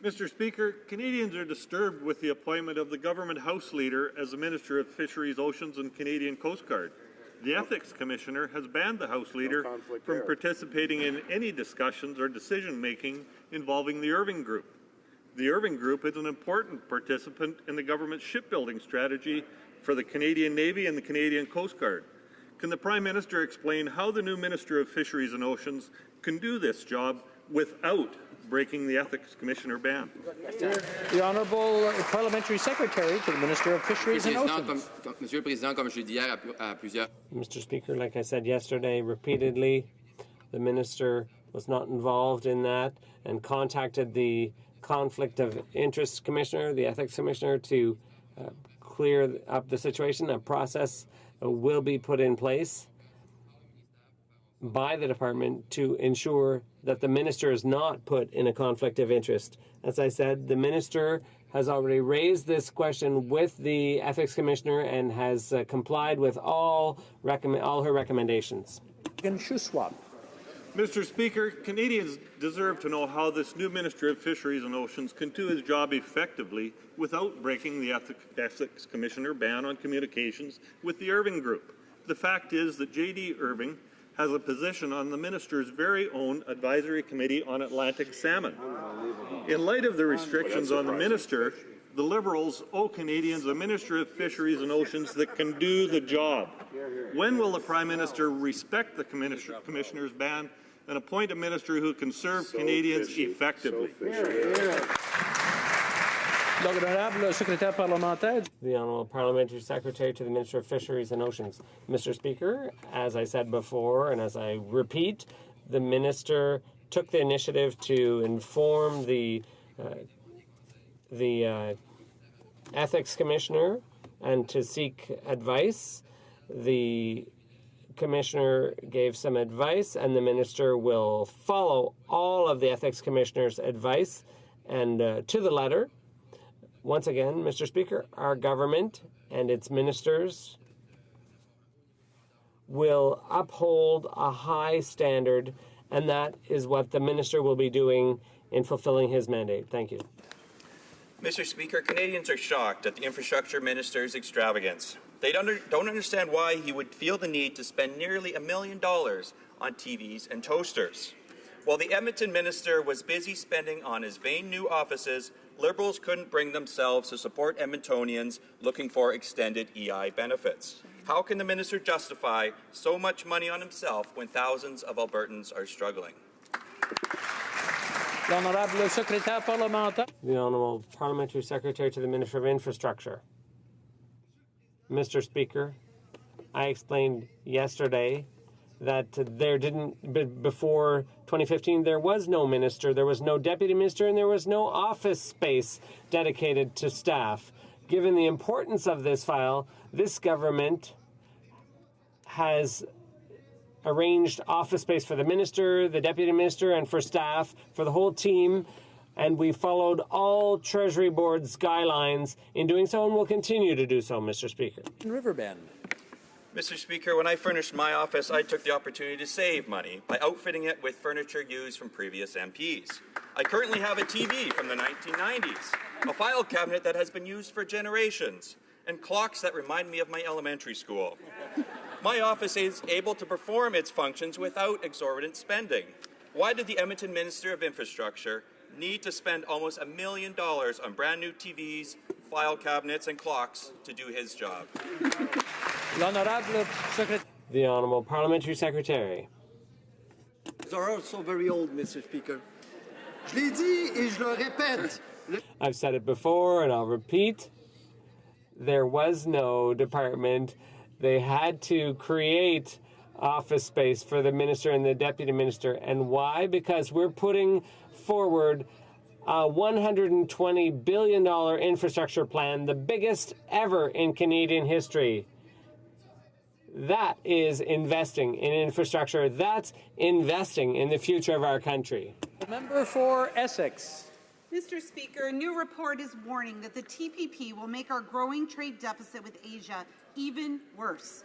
Mr. Speaker, Canadians are disturbed with the appointment of the government House Leader as the Minister of Fisheries, Oceans and Canadian Coast Guard. The Ethics Commissioner has banned the House Leader from participating in any discussions or decision-making involving the Irving Group. The Irving Group is an important participant in the government's shipbuilding strategy for the Canadian Navy and the Canadian Coast Guard. Can the Prime Minister explain how the new Minister of Fisheries and Oceans can do this job without breaking the Ethics Commissioner ban? The Honourable Parliamentary Secretary to the Minister of Fisheries and Oceans. Mr. Speaker, like I said yesterday repeatedly, the Minister was not involved in that and contacted the Conflict of Interest Commissioner, the Ethics Commissioner, to clear up the situation. A process will be put in place by the department to ensure that the minister is not put in a conflict of interest. As I said, the minister has already raised this question with the ethics commissioner and has complied with all her recommendations. Mr. Speaker, Canadians deserve to know how this new Minister of Fisheries and Oceans can do his job effectively without breaking the Ethics Commissioner ban on communications with the Irving Group. The fact is that J.D. Irving has a position on the Minister's very own Advisory Committee on Atlantic Salmon. In light of the restrictions on the Minister, the Liberals owe Canadians a Minister of Fisheries and Oceans that can do the job. When will the Prime Minister respect the Commissioner's ban and appoint a Minister who can serve Canadians effectively? The Honourable Parliamentary Secretary to the Minister of Fisheries and Oceans. Mr. Speaker, as I said before and as I repeat, the Minister took the initiative to inform the Ethics Commissioner and to seek advice. The Commissioner gave some advice and the Minister will follow all of the Ethics Commissioner's advice and to the letter. Once again, Mr. Speaker, our government and its ministers will uphold a high standard, and that is what the minister will be doing in fulfilling his mandate. Thank you. Mr. Speaker, Canadians are shocked at the infrastructure minister's extravagance. They don't understand why he would feel the need to spend nearly $1 million on TVs and toasters. While the Edmonton minister was busy spending on his vain new offices, Liberals couldn't bring themselves to support Edmontonians looking for extended EI benefits. How can the minister justify so much money on himself when thousands of Albertans are struggling? The Honourable Parliamentary Secretary to the Minister of Infrastructure. Mr. Speaker, I explained yesterday that before 2015, there was no minister, there was no deputy minister, and there was no office space dedicated to staff. Given the importance of this file, this government has arranged office space for the minister, the deputy minister, and for staff, for the whole team, and we followed all Treasury Board's guidelines in doing so and will continue to do so, Mr. Speaker. Riverbend. Mr. Speaker, when I furnished my office, I took the opportunity to save money by outfitting it with furniture used from previous MPs. I currently have a TV from the 1990s, a file cabinet that has been used for generations, and clocks that remind me of my elementary school. My office is able to perform its functions without exorbitant spending. Why did the Edmonton Minister of Infrastructure need to spend almost $1 million on brand new TVs, file cabinets, and clocks to do his job? The Honourable Parliamentary Secretary. Are also very old, Mr. Speaker. Je l'ai dit et je le répète. I've said it before and I'll repeat. There was no department. They had to create office space for the minister and the deputy minister. And why? Because we're putting forward a $120 billion infrastructure plan, the biggest ever in Canadian history. That is investing in infrastructure. That's investing in the future of our country. Member for Essex. Mr. Speaker, a new report is warning that the TPP will make our growing trade deficit with Asia even worse.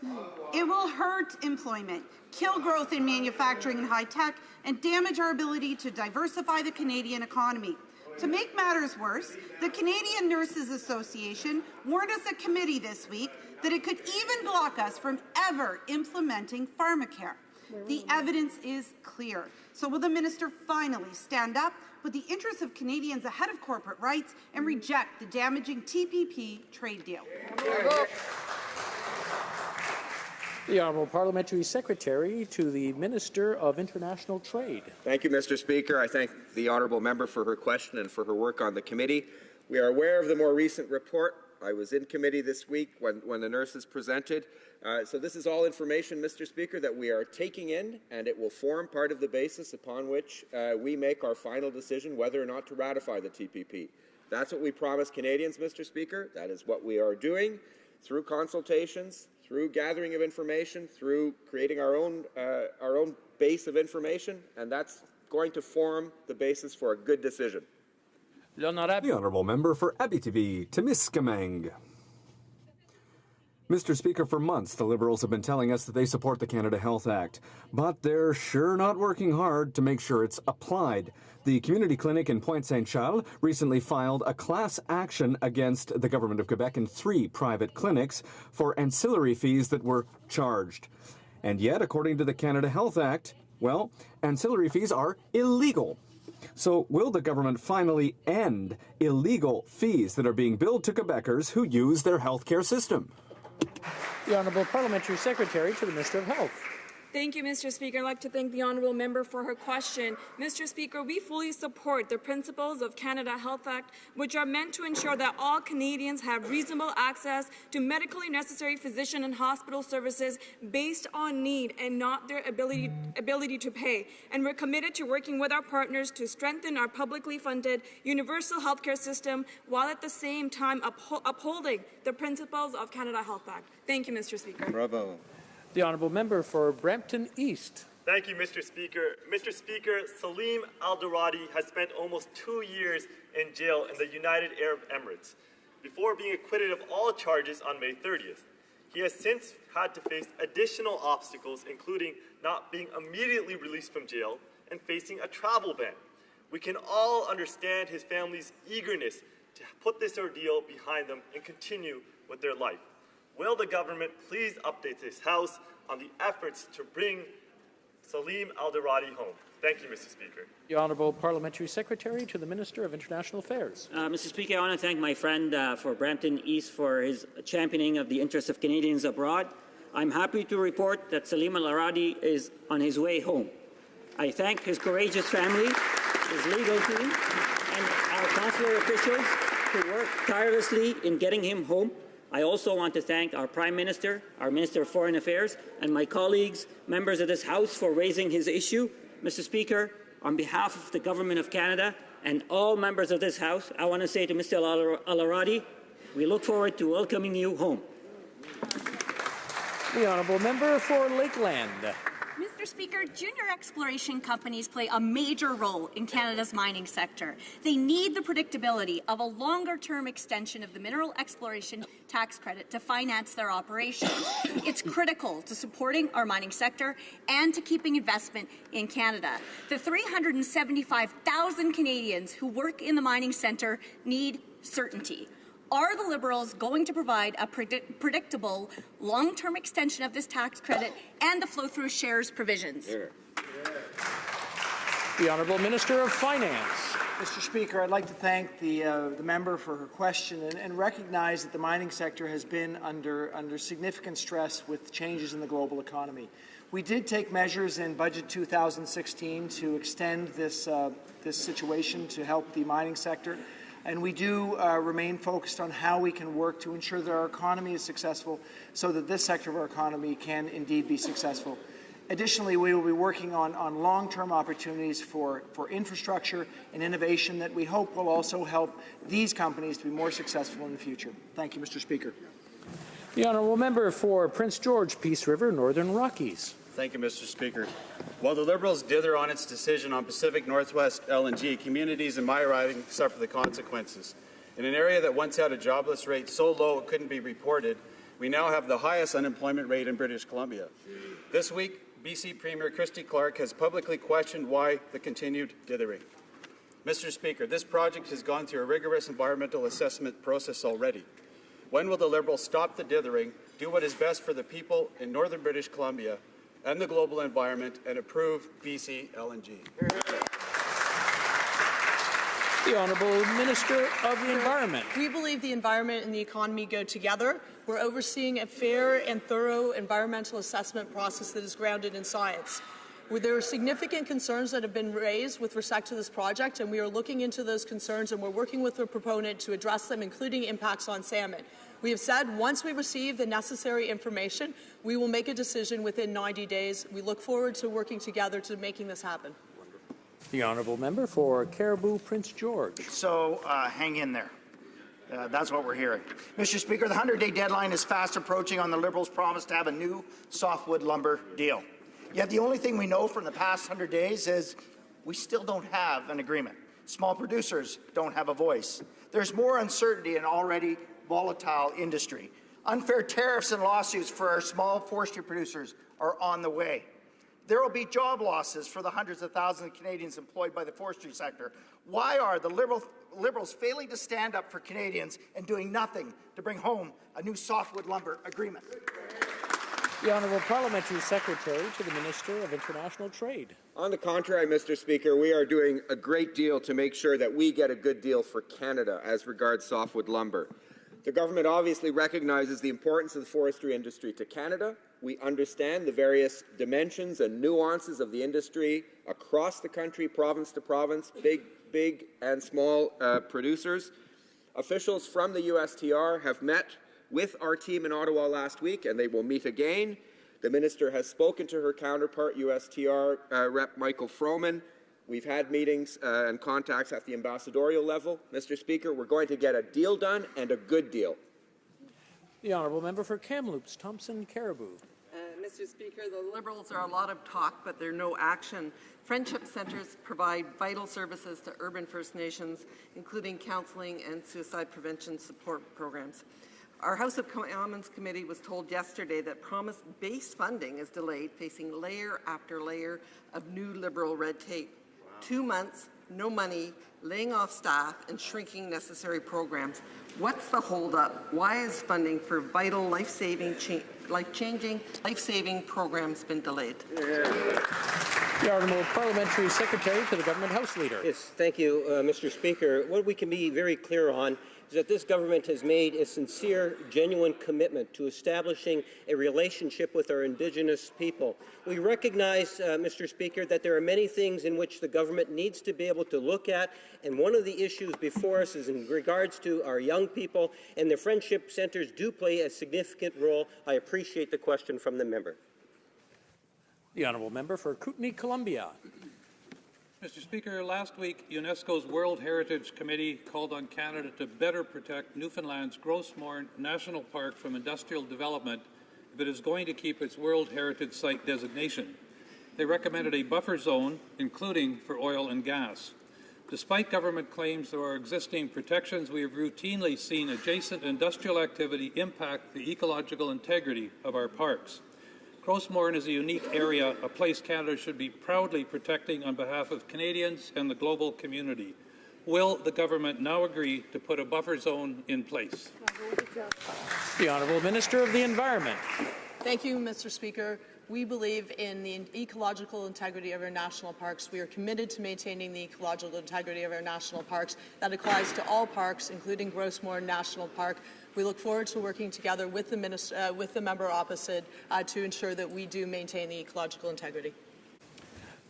It will hurt employment, kill growth in manufacturing and high tech, and damage our ability to diversify the Canadian economy. To make matters worse, the Canadian Nurses Association warned us at committee this week that it could even block us from ever implementing pharmacare. The evidence is clear. So will the minister finally stand up, put the interests of Canadians ahead of corporate rights, and reject the damaging TPP trade deal? The Honourable Parliamentary Secretary to the Minister of International Trade. Thank you, Mr. Speaker. I thank the honourable member for her question and for her work on the committee. We are aware of the more recent report. I was in committee this week when the nurses presented. So this is all information, Mr. Speaker, that we are taking in, and it will form part of the basis upon which we make our final decision whether or not to ratify the TPP. That's what we promised Canadians, Mr. Speaker. That is what we are doing through consultations, through gathering of information, through creating our own base of information, and that's going to form the basis for a good decision. The Honourable Member for Abitibi, Témiscamingue. Mr. Speaker, for months the Liberals have been telling us that they support the Canada Health Act, but they're sure not working hard to make sure it's applied. The community clinic in Pointe-Saint-Charles recently filed a class action against the Government of Quebec and 3 private clinics for ancillary fees that were charged. And yet, according to the Canada Health Act, well, ancillary fees are illegal. So will the government finally end illegal fees that are being billed to Quebecers who use their healthcare system? The Honourable Parliamentary Secretary to the Minister of Health. Thank you, Mr. Speaker. I'd like to thank the honourable member for her question. Mr. Speaker, we fully support the principles of Canada Health Act, which are meant to ensure that all Canadians have reasonable access to medically necessary physician and hospital services based on need and not their ability to pay. And we're committed to working with our partners to strengthen our publicly funded universal healthcare system while at the same time upholding the principles of Canada Health Act. Thank you, Mr. Speaker. Bravo. The Honourable Member for Brampton East. Thank you, Mr. Speaker. Mr. Speaker, Salim Al-Daradi has spent almost 2 years in jail in the United Arab Emirates before being acquitted of all charges on May 30th. He has since had to face additional obstacles, including not being immediately released from jail and facing a travel ban. We can all understand his family's eagerness to put this ordeal behind them and continue with their life. Will the government please update this House on the efforts to bring Salim Al-Daradi home? Thank you, Mr. Speaker. The Honourable Parliamentary Secretary to the Minister of International Affairs. Mr. Speaker, I want to thank my friend for Brampton East for his championing of the interests of Canadians abroad. I'm happy to report that Salim Al-Daradi is on his way home. I thank his courageous family, his legal team, and our consular officials who worked tirelessly in getting him home. I also want to thank our Prime Minister, our Minister of Foreign Affairs, and my colleagues, members of this House, for raising his issue. Mr. Speaker, on behalf of the Government of Canada and all members of this House, I want to say to Mr. Al-Daradi, we look forward to welcoming you home. The Honourable Member for Lakeland. Mr. Speaker, junior exploration companies play a major role in Canada's mining sector. They need the predictability of a longer-term extension of the mineral exploration tax credit to finance their operations. It's critical to supporting our mining sector and to keeping investment in Canada. The 375,000 Canadians who work in the mining sector need certainty. Are the Liberals going to provide a predictable long-term extension of this tax credit and the flow-through shares provisions? The Honourable Minister of Finance. Mr. Speaker, I'd like to thank the member for her question and recognize that the mining sector has been under significant stress with changes in the global economy. We did take measures in Budget 2016 to extend this situation to help the mining sector, and we do remain focused on how we can work to ensure that our economy is successful so that this sector of our economy can indeed be successful. Additionally, we will be working on long-term opportunities for infrastructure and innovation that we hope will also help these companies to be more successful in the future. Thank you, Mr. Speaker. The Honourable Member for Prince George, Peace River, Northern Rockies. Thank you, Mr. Speaker. While the Liberals dither on its decision on Pacific Northwest LNG, communities in my riding suffer the consequences. In an area that once had a jobless rate so low it couldn't be reported, we now have the highest unemployment rate in British Columbia. This week, BC Premier Christy Clark has publicly questioned why the continued dithering. Mr. Speaker, this project has gone through a rigorous environmental assessment process already. When will the Liberals stop the dithering, do what is best for the people in northern British Columbia and the global environment, and approve BC LNG? The Honourable Minister of the Environment. We believe the environment and the economy go together. We're overseeing a fair and thorough environmental assessment process that is grounded in science. There are significant concerns that have been raised with respect to this project, and we are looking into those concerns, and we're working with the proponent to address them, including impacts on salmon. We have said once we receive the necessary information, we will make a decision within 90 days. We look forward to working together to making this happen. The Honourable Member for Caribou, Prince George. So hang in there. That's what we're hearing. Mr. Speaker, the 100-day deadline is fast approaching on the Liberals' promise to have a new softwood lumber deal. Yet the only thing we know from the past 100 days is we still don't have an agreement. Small producers don't have a voice. There's more uncertainty in an already volatile industry. Unfair tariffs and lawsuits for our small forestry producers are on the way. There will be job losses for the hundreds of thousands of Canadians employed by the forestry sector. Why are the Liberals failing to stand up for Canadians and doing nothing to bring home a new softwood lumber agreement? The Honourable Parliamentary Secretary to the Minister of International Trade. On the contrary, Mr. Speaker, we are doing a great deal to make sure that we get a good deal for Canada as regards softwood lumber. The government obviously recognizes the importance of the forestry industry to Canada. We understand the various dimensions and nuances of the industry across the country, province to province, big and small producers. Officials from the USTR have met with our team in Ottawa last week, and they will meet again. The Minister has spoken to her counterpart, USTR Rep. Michael Froman. We've had meetings and contacts at the ambassadorial level. Mr. Speaker, we're going to get a deal done, and a good deal. The Honourable Member for Kamloops, Thompson Caribou. Mr. Speaker, the Liberals are a lot of talk, but they're no action. Friendship centres provide vital services to urban First Nations, including counselling and suicide prevention support programs. Our House of Commons Committee was told yesterday that promised base funding is delayed, facing layer after layer of new Liberal red tape. 2 months, no money, laying off staff, and shrinking necessary programs. What's the holdup? Why is funding for vital, life-changing, life-saving programs been delayed? The Honourable Parliamentary Secretary to the Government House Leader. Yes, thank you, Mr. Speaker. What we can be very clear on is that this government has made a sincere, genuine commitment to establishing a relationship with our Indigenous people. We recognize, Mr. Speaker, that there are many things in which the government needs to be able to look at, and one of the issues before us is in regards to our young people, and the friendship centres do play a significant role. I appreciate the question from the member. The Honourable Member for Kootenay, Columbia. Mr. Speaker, last week, UNESCO's World Heritage Committee called on Canada to better protect Newfoundland's Gros Morne National Park from industrial development if it is going to keep its World Heritage Site designation. They recommended a buffer zone, including for oil and gas. Despite government claims there are existing protections, we have routinely seen adjacent industrial activity impact the ecological integrity of our parks. Gros Morne is a unique area, a place Canada should be proudly protecting on behalf of Canadians and the global community. Will the government now agree to put a buffer zone in place? The Honourable Minister of the Environment. Thank you, Mr. Speaker. We believe in the ecological integrity of our national parks. We are committed to maintaining the ecological integrity of our national parks. That applies to all parks, including Grossmoor National Park. We look forward to working together with the member opposite to ensure that we do maintain the ecological integrity.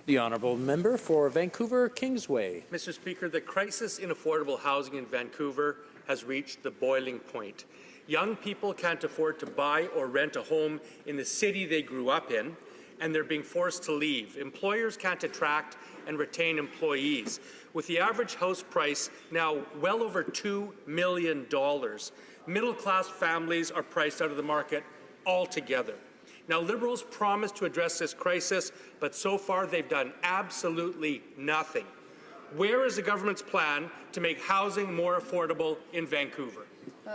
The Honourable Member for Vancouver Kingsway. Mr. Speaker, the crisis in affordable housing in Vancouver has reached the boiling point. Young people can't afford to buy or rent a home in the city they grew up in, and they're being forced to leave. Employers can't attract and retain employees. With the average house price now well over $2 million, middle-class families are priced out of the market altogether. Now, Liberals promised to address this crisis, but so far they've done absolutely nothing. Where is the government's plan to make housing more affordable in Vancouver?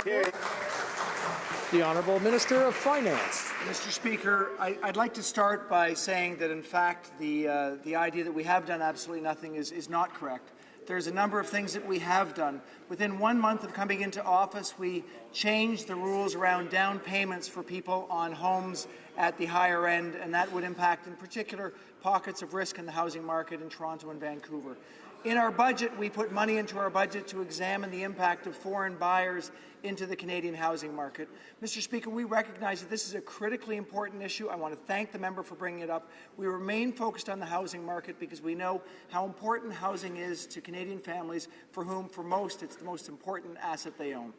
The Honourable Minister of Finance. Mr. Speaker, I'd like to start by saying that, in fact, the idea that we have done absolutely nothing is not correct. There's a number of things that we have done. Within 1 month of coming into office, we changed the rules around down payments for people on homes at the higher end, and that would impact, in particular, pockets of risk in the housing market in Toronto and Vancouver. In our budget, we put money into our budget to examine the impact of foreign buyers into the Canadian housing market. Mr. Speaker, we recognize that this is a critically important issue. I want to thank the member for bringing it up. We remain focused on the housing market because we know how important housing is to Canadian families, for whom, for most, it's the most important asset they own.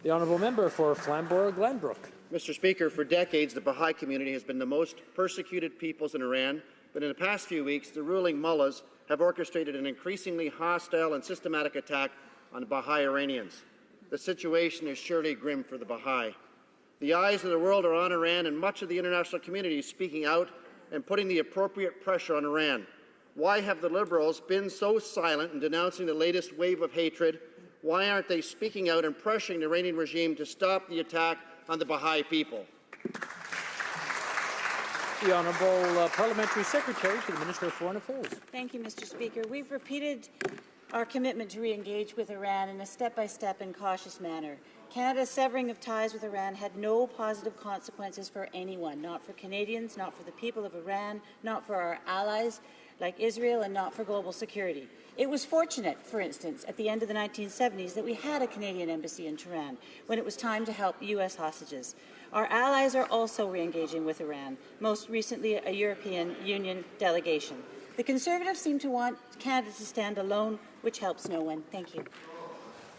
The Honourable Member for Flamborough-Glanbrook. Mr. Speaker, for decades, the Baha'i community has been the most persecuted peoples in Iran, but in the past few weeks, the ruling mullahs have orchestrated an increasingly hostile and systematic attack on Baha'i Iranians. The situation is surely grim for the Baha'i. The eyes of the world are on Iran, and much of the international community is speaking out and putting the appropriate pressure on Iran. Why have the Liberals been so silent in denouncing the latest wave of hatred? Why aren't they speaking out and pressuring the Iranian regime to stop the attack on the Baha'i people? The Honourable Parliamentary Secretary to the Minister of Foreign Affairs. Thank you, Mr. Speaker. We've repeated our commitment to re-engage with Iran in a step-by-step and cautious manner. Canada's severing of ties with Iran had no positive consequences for anyone, not for Canadians, not for the people of Iran, not for our allies like Israel, and not for global security. It was fortunate, for instance, at the end of the 1970s that we had a Canadian embassy in Tehran when it was time to help U.S. hostages. Our allies are also re-engaging with Iran, most recently a European Union delegation. The Conservatives seem to want Canada to stand alone, which helps no one. Thank you.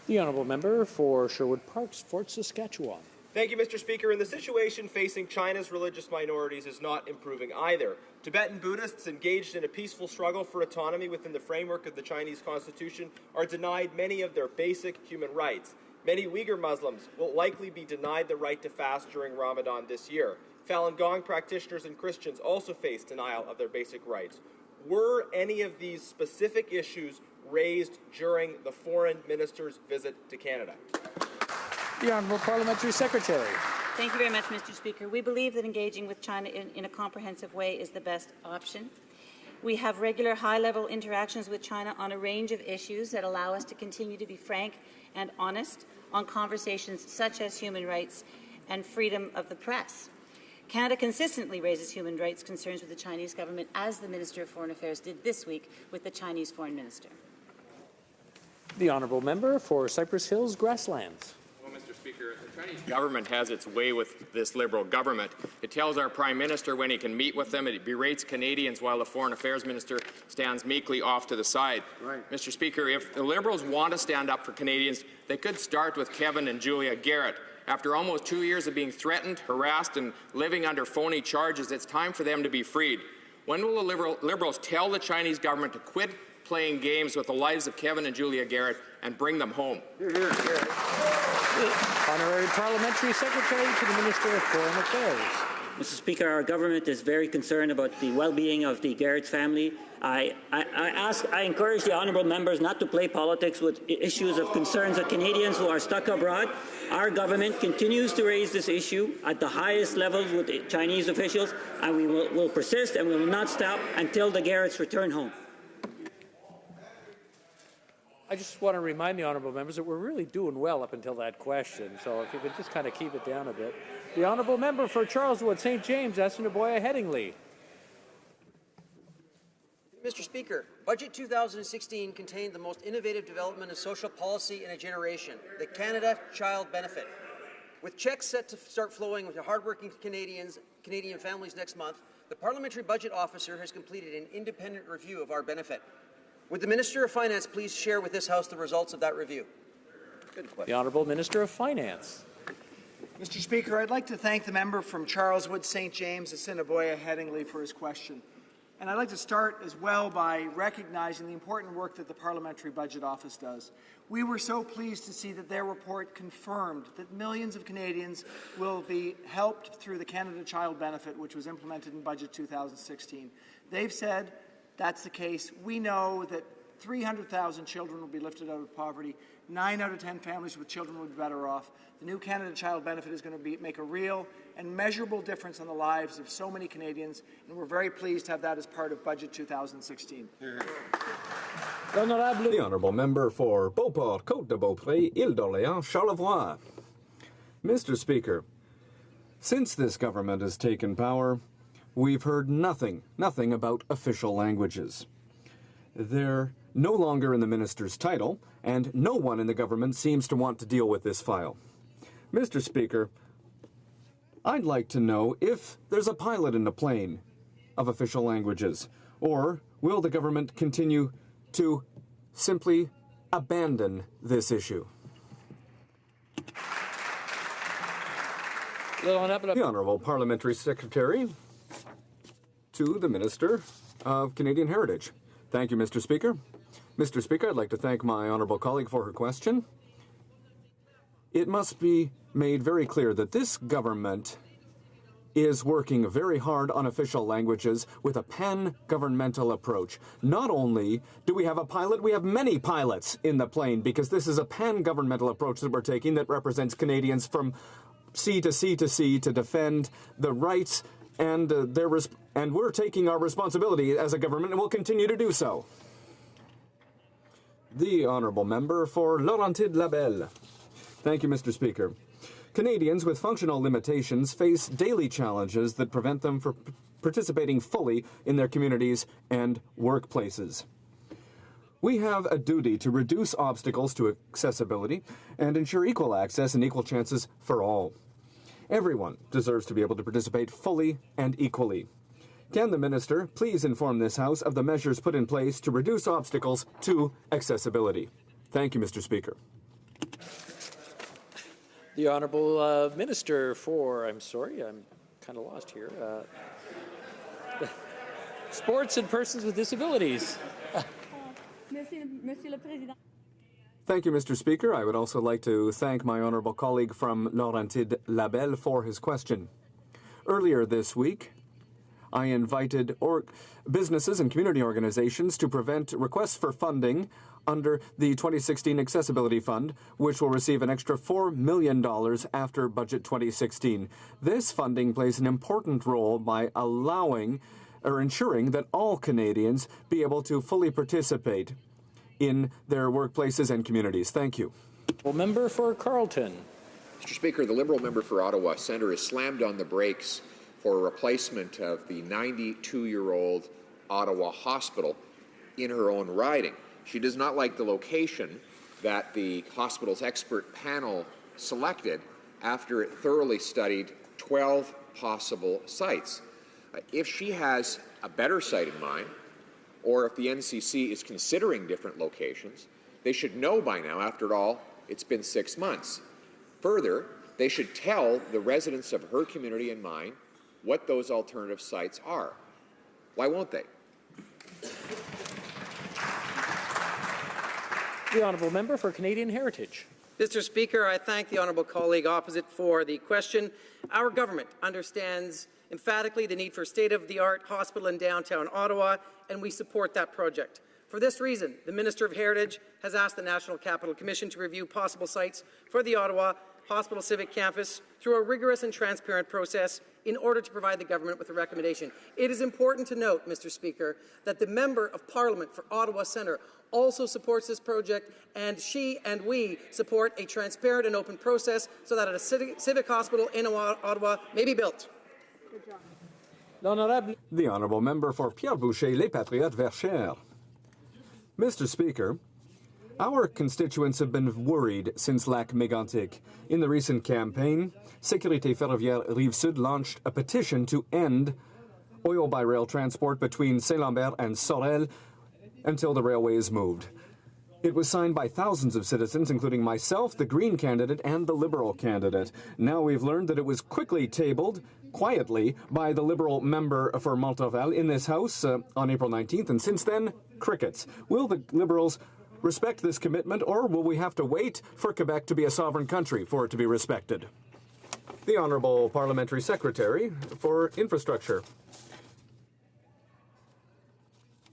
The Honourable Member for Sherwood Parks, Fort Saskatchewan. Thank you, Mr. Speaker. And the situation facing China's religious minorities is not improving either. Tibetan Buddhists engaged in a peaceful struggle for autonomy within the framework of the Chinese Constitution are denied many of their basic human rights. Many Uyghur Muslims will likely be denied the right to fast during Ramadan this year. Falun Gong practitioners and Christians also face denial of their basic rights. Were any of these specific issues raised during the foreign minister's visit to Canada? The Honourable Parliamentary Secretary. Thank you very much, Mr. Speaker. We believe that engaging with China in a comprehensive way is the best option. We have regular high-level interactions with China on a range of issues that allow us to continue to be frank and honest on conversations such as human rights and freedom of the press. Canada consistently raises human rights concerns with the Chinese government, as the Minister of Foreign Affairs did this week with the Chinese Foreign Minister. The Honourable Member for Cypress Hills Grasslands. Well, Mr. Speaker, the Chinese government has its way with this Liberal government. It tells our Prime Minister when he can meet with them. It berates Canadians while the Foreign Affairs Minister stands meekly off to the side. Right. Mr. Speaker, if the Liberals want to stand up for Canadians, they could start with Kevin and Julia Garrett. After almost 2 years of being threatened, harassed, and living under phony charges, it's time for them to be freed. When will the Liberals tell the Chinese government to quit playing games with the lives of Kevin and Julia Garrett and bring them home? Hear, hear. Honorary Parliamentary Secretary to the Minister of Foreign Affairs. Mr. Speaker, our government is very concerned about the well-being of the Garrett family. I encourage the honourable members not to play politics with issues of concerns of Canadians who are stuck abroad. Our government continues to raise this issue at the highest levels with the Chinese officials, and we will persist and we will not stop until the Garretts return home. I just want to remind the honourable members that we're really doing well up until that question, so if you could just kind of keep it down a bit. The honourable member for Charleswood St. James, Assiniboia Headingley. Mr. Speaker, Budget 2016 contained the most innovative development of social policy in a generation, the Canada Child Benefit. With checks set to start flowing to hardworking Canadian families next month, the Parliamentary Budget Officer has completed an independent review of our benefit. Would the Minister of Finance please share with this House the results of that review? Good question. The Honourable Minister of Finance. Mr. Speaker, I'd like to thank the member from Charleswood St. James, Assiniboia Headingley for his question. And I'd like to start as well by recognizing the important work that the Parliamentary Budget Office does. We were so pleased to see that their report confirmed that millions of Canadians will be helped through the Canada Child Benefit, which was implemented in Budget 2016. They've said that's the case. We know that 300,000 children will be lifted out of poverty. 9 out of 10 families with children will be better off. The new Canada Child Benefit is going to make a real and measurable difference in the lives of so many Canadians, and we're very pleased to have that as part of Budget 2016. The Honourable Member for Beauport, Côte-de-Beaupré, Île-d'Orléans, Charlevoix. Mr. Speaker, since this government has taken power, we've heard nothing about official languages. They're no longer in the minister's title, and no one in the government seems to want to deal with this file. Mr. Speaker, I'd like to know if there's a pilot in the plane of official languages, or will the government continue to simply abandon this issue? The Honourable Parliamentary Secretary to the Minister of Canadian Heritage. Thank you, Mr. Speaker. Mr. Speaker, I'd like to thank my honourable colleague for her question. It must be made very clear that this government is working very hard on official languages with a pan-governmental approach. Not only do we have a pilot, we have many pilots in the plane, because this is a pan-governmental approach that we're taking that represents Canadians from sea to sea to sea to defend the rights and and we're taking our responsibility as a government, and we'll continue to do so. The Honourable Member for Laurentide-Labelle. Thank you, Mr. Speaker. Canadians with functional limitations face daily challenges that prevent them from participating fully in their communities and workplaces. We have a duty to reduce obstacles to accessibility and ensure equal access and equal chances for all. Everyone deserves to be able to participate fully and equally. Can the Minister please inform this House of the measures put in place to reduce obstacles to accessibility? Thank you, Mr. Speaker. The Honourable Minister for, I'm kind of lost here, Sports and Persons with Disabilities. Monsieur le Président. Thank you, Mr. Speaker. I would also like to thank my honourable colleague from Laurentide-Labelle for his question. Earlier this week, I invited businesses and community organizations to prevent requests for funding under the 2016 Accessibility Fund, which will receive an extra $4 million after Budget 2016. This funding plays an important role by ensuring that all Canadians be able to fully participate in their workplaces and communities. Thank you. Well, member for Carleton. Mr. Speaker, the Liberal member for Ottawa Centre has slammed on the brakes for a replacement of the 92-year-old Ottawa Hospital in her own riding. She does not like the location that the hospital's expert panel selected after it thoroughly studied 12 possible sites. If she has a better site in mind, or if the NCC is considering different locations, they should know by now. After all, it's been 6 months. Further, they should tell the residents of her community and mine what those alternative sites are. Why won't they? The Honourable Member for Canadian Heritage. Mr. Speaker, I thank the honourable colleague opposite for the question. Our government understands emphatically the need for state-of-the-art hospital in downtown Ottawa, and we support that project. For this reason, the Minister of Heritage has asked the National Capital Commission to review possible sites for the Ottawa Hospital Civic Campus through a rigorous and transparent process in order to provide the government with a recommendation. It is important to note, Mr. Speaker, that the Member of Parliament for Ottawa Centre also supports this project, and she and we support a transparent and open process so that a civic hospital in Ottawa may be built. The Honourable Member for Pierre Boucher, Les Patriotes Verchères. Mr. Speaker, our constituents have been worried since Lac Mégantic. In the recent campaign, Sécurité Ferroviaire Rive-Sud launched a petition to end oil-by-rail transport between Saint-Lambert and Sorel until the railway is moved. It was signed by thousands of citizens, including myself, the Green candidate, and the Liberal candidate. Now we've learned that it was quickly tabled, quietly, by the Liberal member for Montreal in this House on April 19th, and since then, crickets. Will the Liberals respect this commitment, or will we have to wait for Quebec to be a sovereign country for it to be respected? The Honourable Parliamentary Secretary for Infrastructure.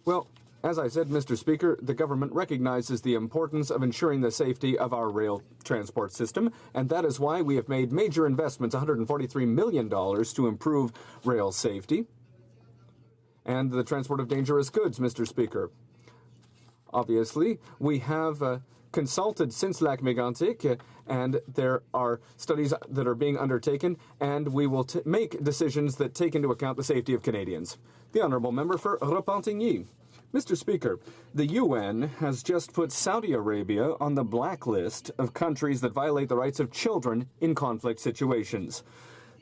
Well, as I said, Mr. Speaker, the government recognizes the importance of ensuring the safety of our rail transport system, and that is why we have made major investments, $143 million, to improve rail safety and the transport of dangerous goods, Mr. Speaker. Obviously, we have consulted since Lac Mégantic, and there are studies that are being undertaken, and we will make decisions that take into account the safety of Canadians. The Honourable Member for Repentigny. Mr. Speaker, the UN has just put Saudi Arabia on the blacklist of countries that violate the rights of children in conflict situations.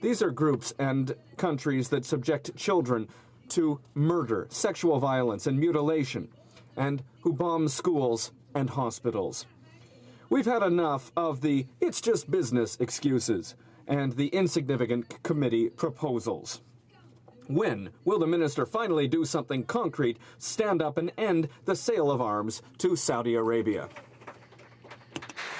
These are groups and countries that subject children to murder, sexual violence, and mutilation, and who bomb schools and hospitals. We've had enough of the "it's just business" excuses and the insignificant committee proposals. When will the minister finally do something concrete, stand up and end the sale of arms to Saudi Arabia?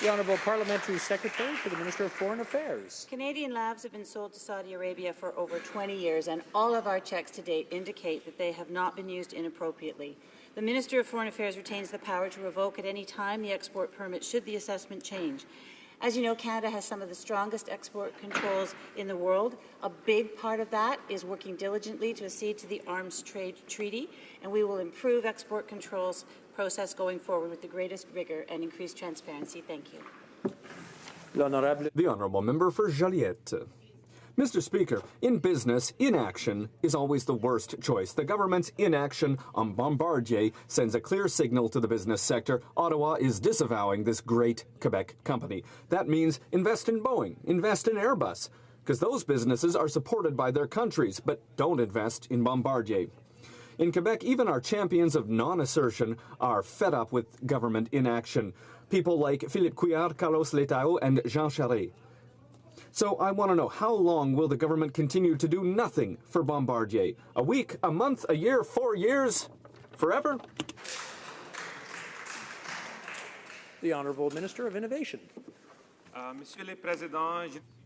The Honourable Parliamentary Secretary for the Minister of Foreign Affairs. Canadian labs have been sold to Saudi Arabia for over 20 years, and all of our checks to date indicate that they have not been used inappropriately. The Minister of Foreign Affairs retains the power to revoke at any time the export permit should the assessment change. As you know, Canada has some of the strongest export controls in the world. A big part of that is working diligently to accede to the Arms Trade Treaty, and we will improve export controls process going forward with the greatest rigor and increased transparency. Thank you. The Honourable Member for Joliette. Mr. Speaker, in business, inaction is always the worst choice. The government's inaction on Bombardier sends a clear signal to the business sector. Ottawa is disavowing this great Quebec company. That means invest in Boeing, invest in Airbus, because those businesses are supported by their countries, but don't invest in Bombardier. In Quebec, even our champions of non-assertion are fed up with government inaction. People like Philippe Couillard, Carlos Letao, and Jean Charest. So I want to know, how long will the government continue to do nothing for Bombardier? A week, a month, a year, 4 years? Forever? The Honourable Minister of Innovation.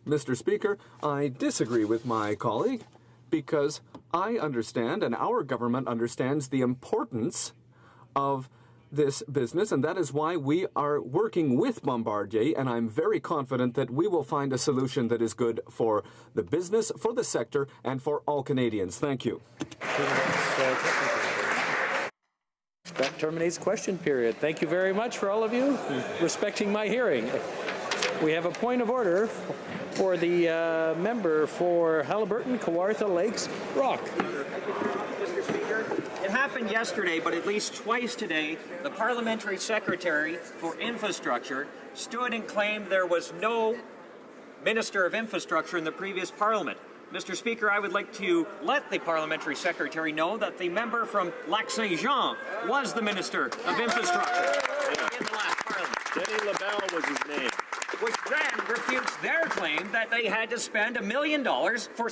Mr. Speaker, I disagree with my colleague because I understand and our government understands the importance of this business, and that is why we are working with Bombardier, and I'm very confident that we will find a solution that is good for the business, for the sector, and for all Canadians. Thank you. That terminates question period. Thank you very much for all of you respecting my hearing. We have a point of order for the member for Haliburton, Kawartha Lakes, Rock. Mr. Speaker, it happened yesterday, but at least twice today, the Parliamentary Secretary for Infrastructure stood and claimed there was no Minister of Infrastructure in the previous Parliament. Mr. Speaker, I would like to let the Parliamentary Secretary know that the member from Lac-Saint-Jean was the Minister of Infrastructure in the last Parliament. Denny LaBelle was his name. Which then refutes their claim that they had to spend $1 million for...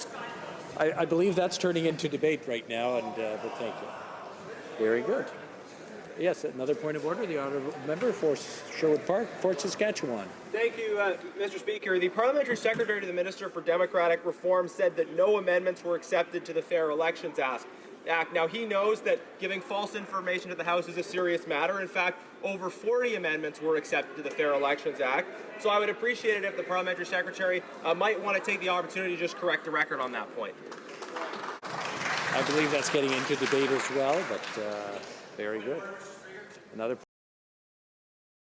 I believe that's turning into debate right now, and but thank you. Very good. Yes, another point of order. The honourable member for Sherwood Park, Fort Saskatchewan. Thank you, Mr. Speaker. The Parliamentary Secretary to the Minister for Democratic Reform said that no amendments were accepted to the Fair Elections Act. Act. Now, he knows that giving false information to the House is a serious matter. In fact, over 40 amendments were accepted to the Fair Elections Act. So I would appreciate it if the Parliamentary Secretary might want to take the opportunity to just correct the record on that point. I believe that's getting into debate as well, but very good. Another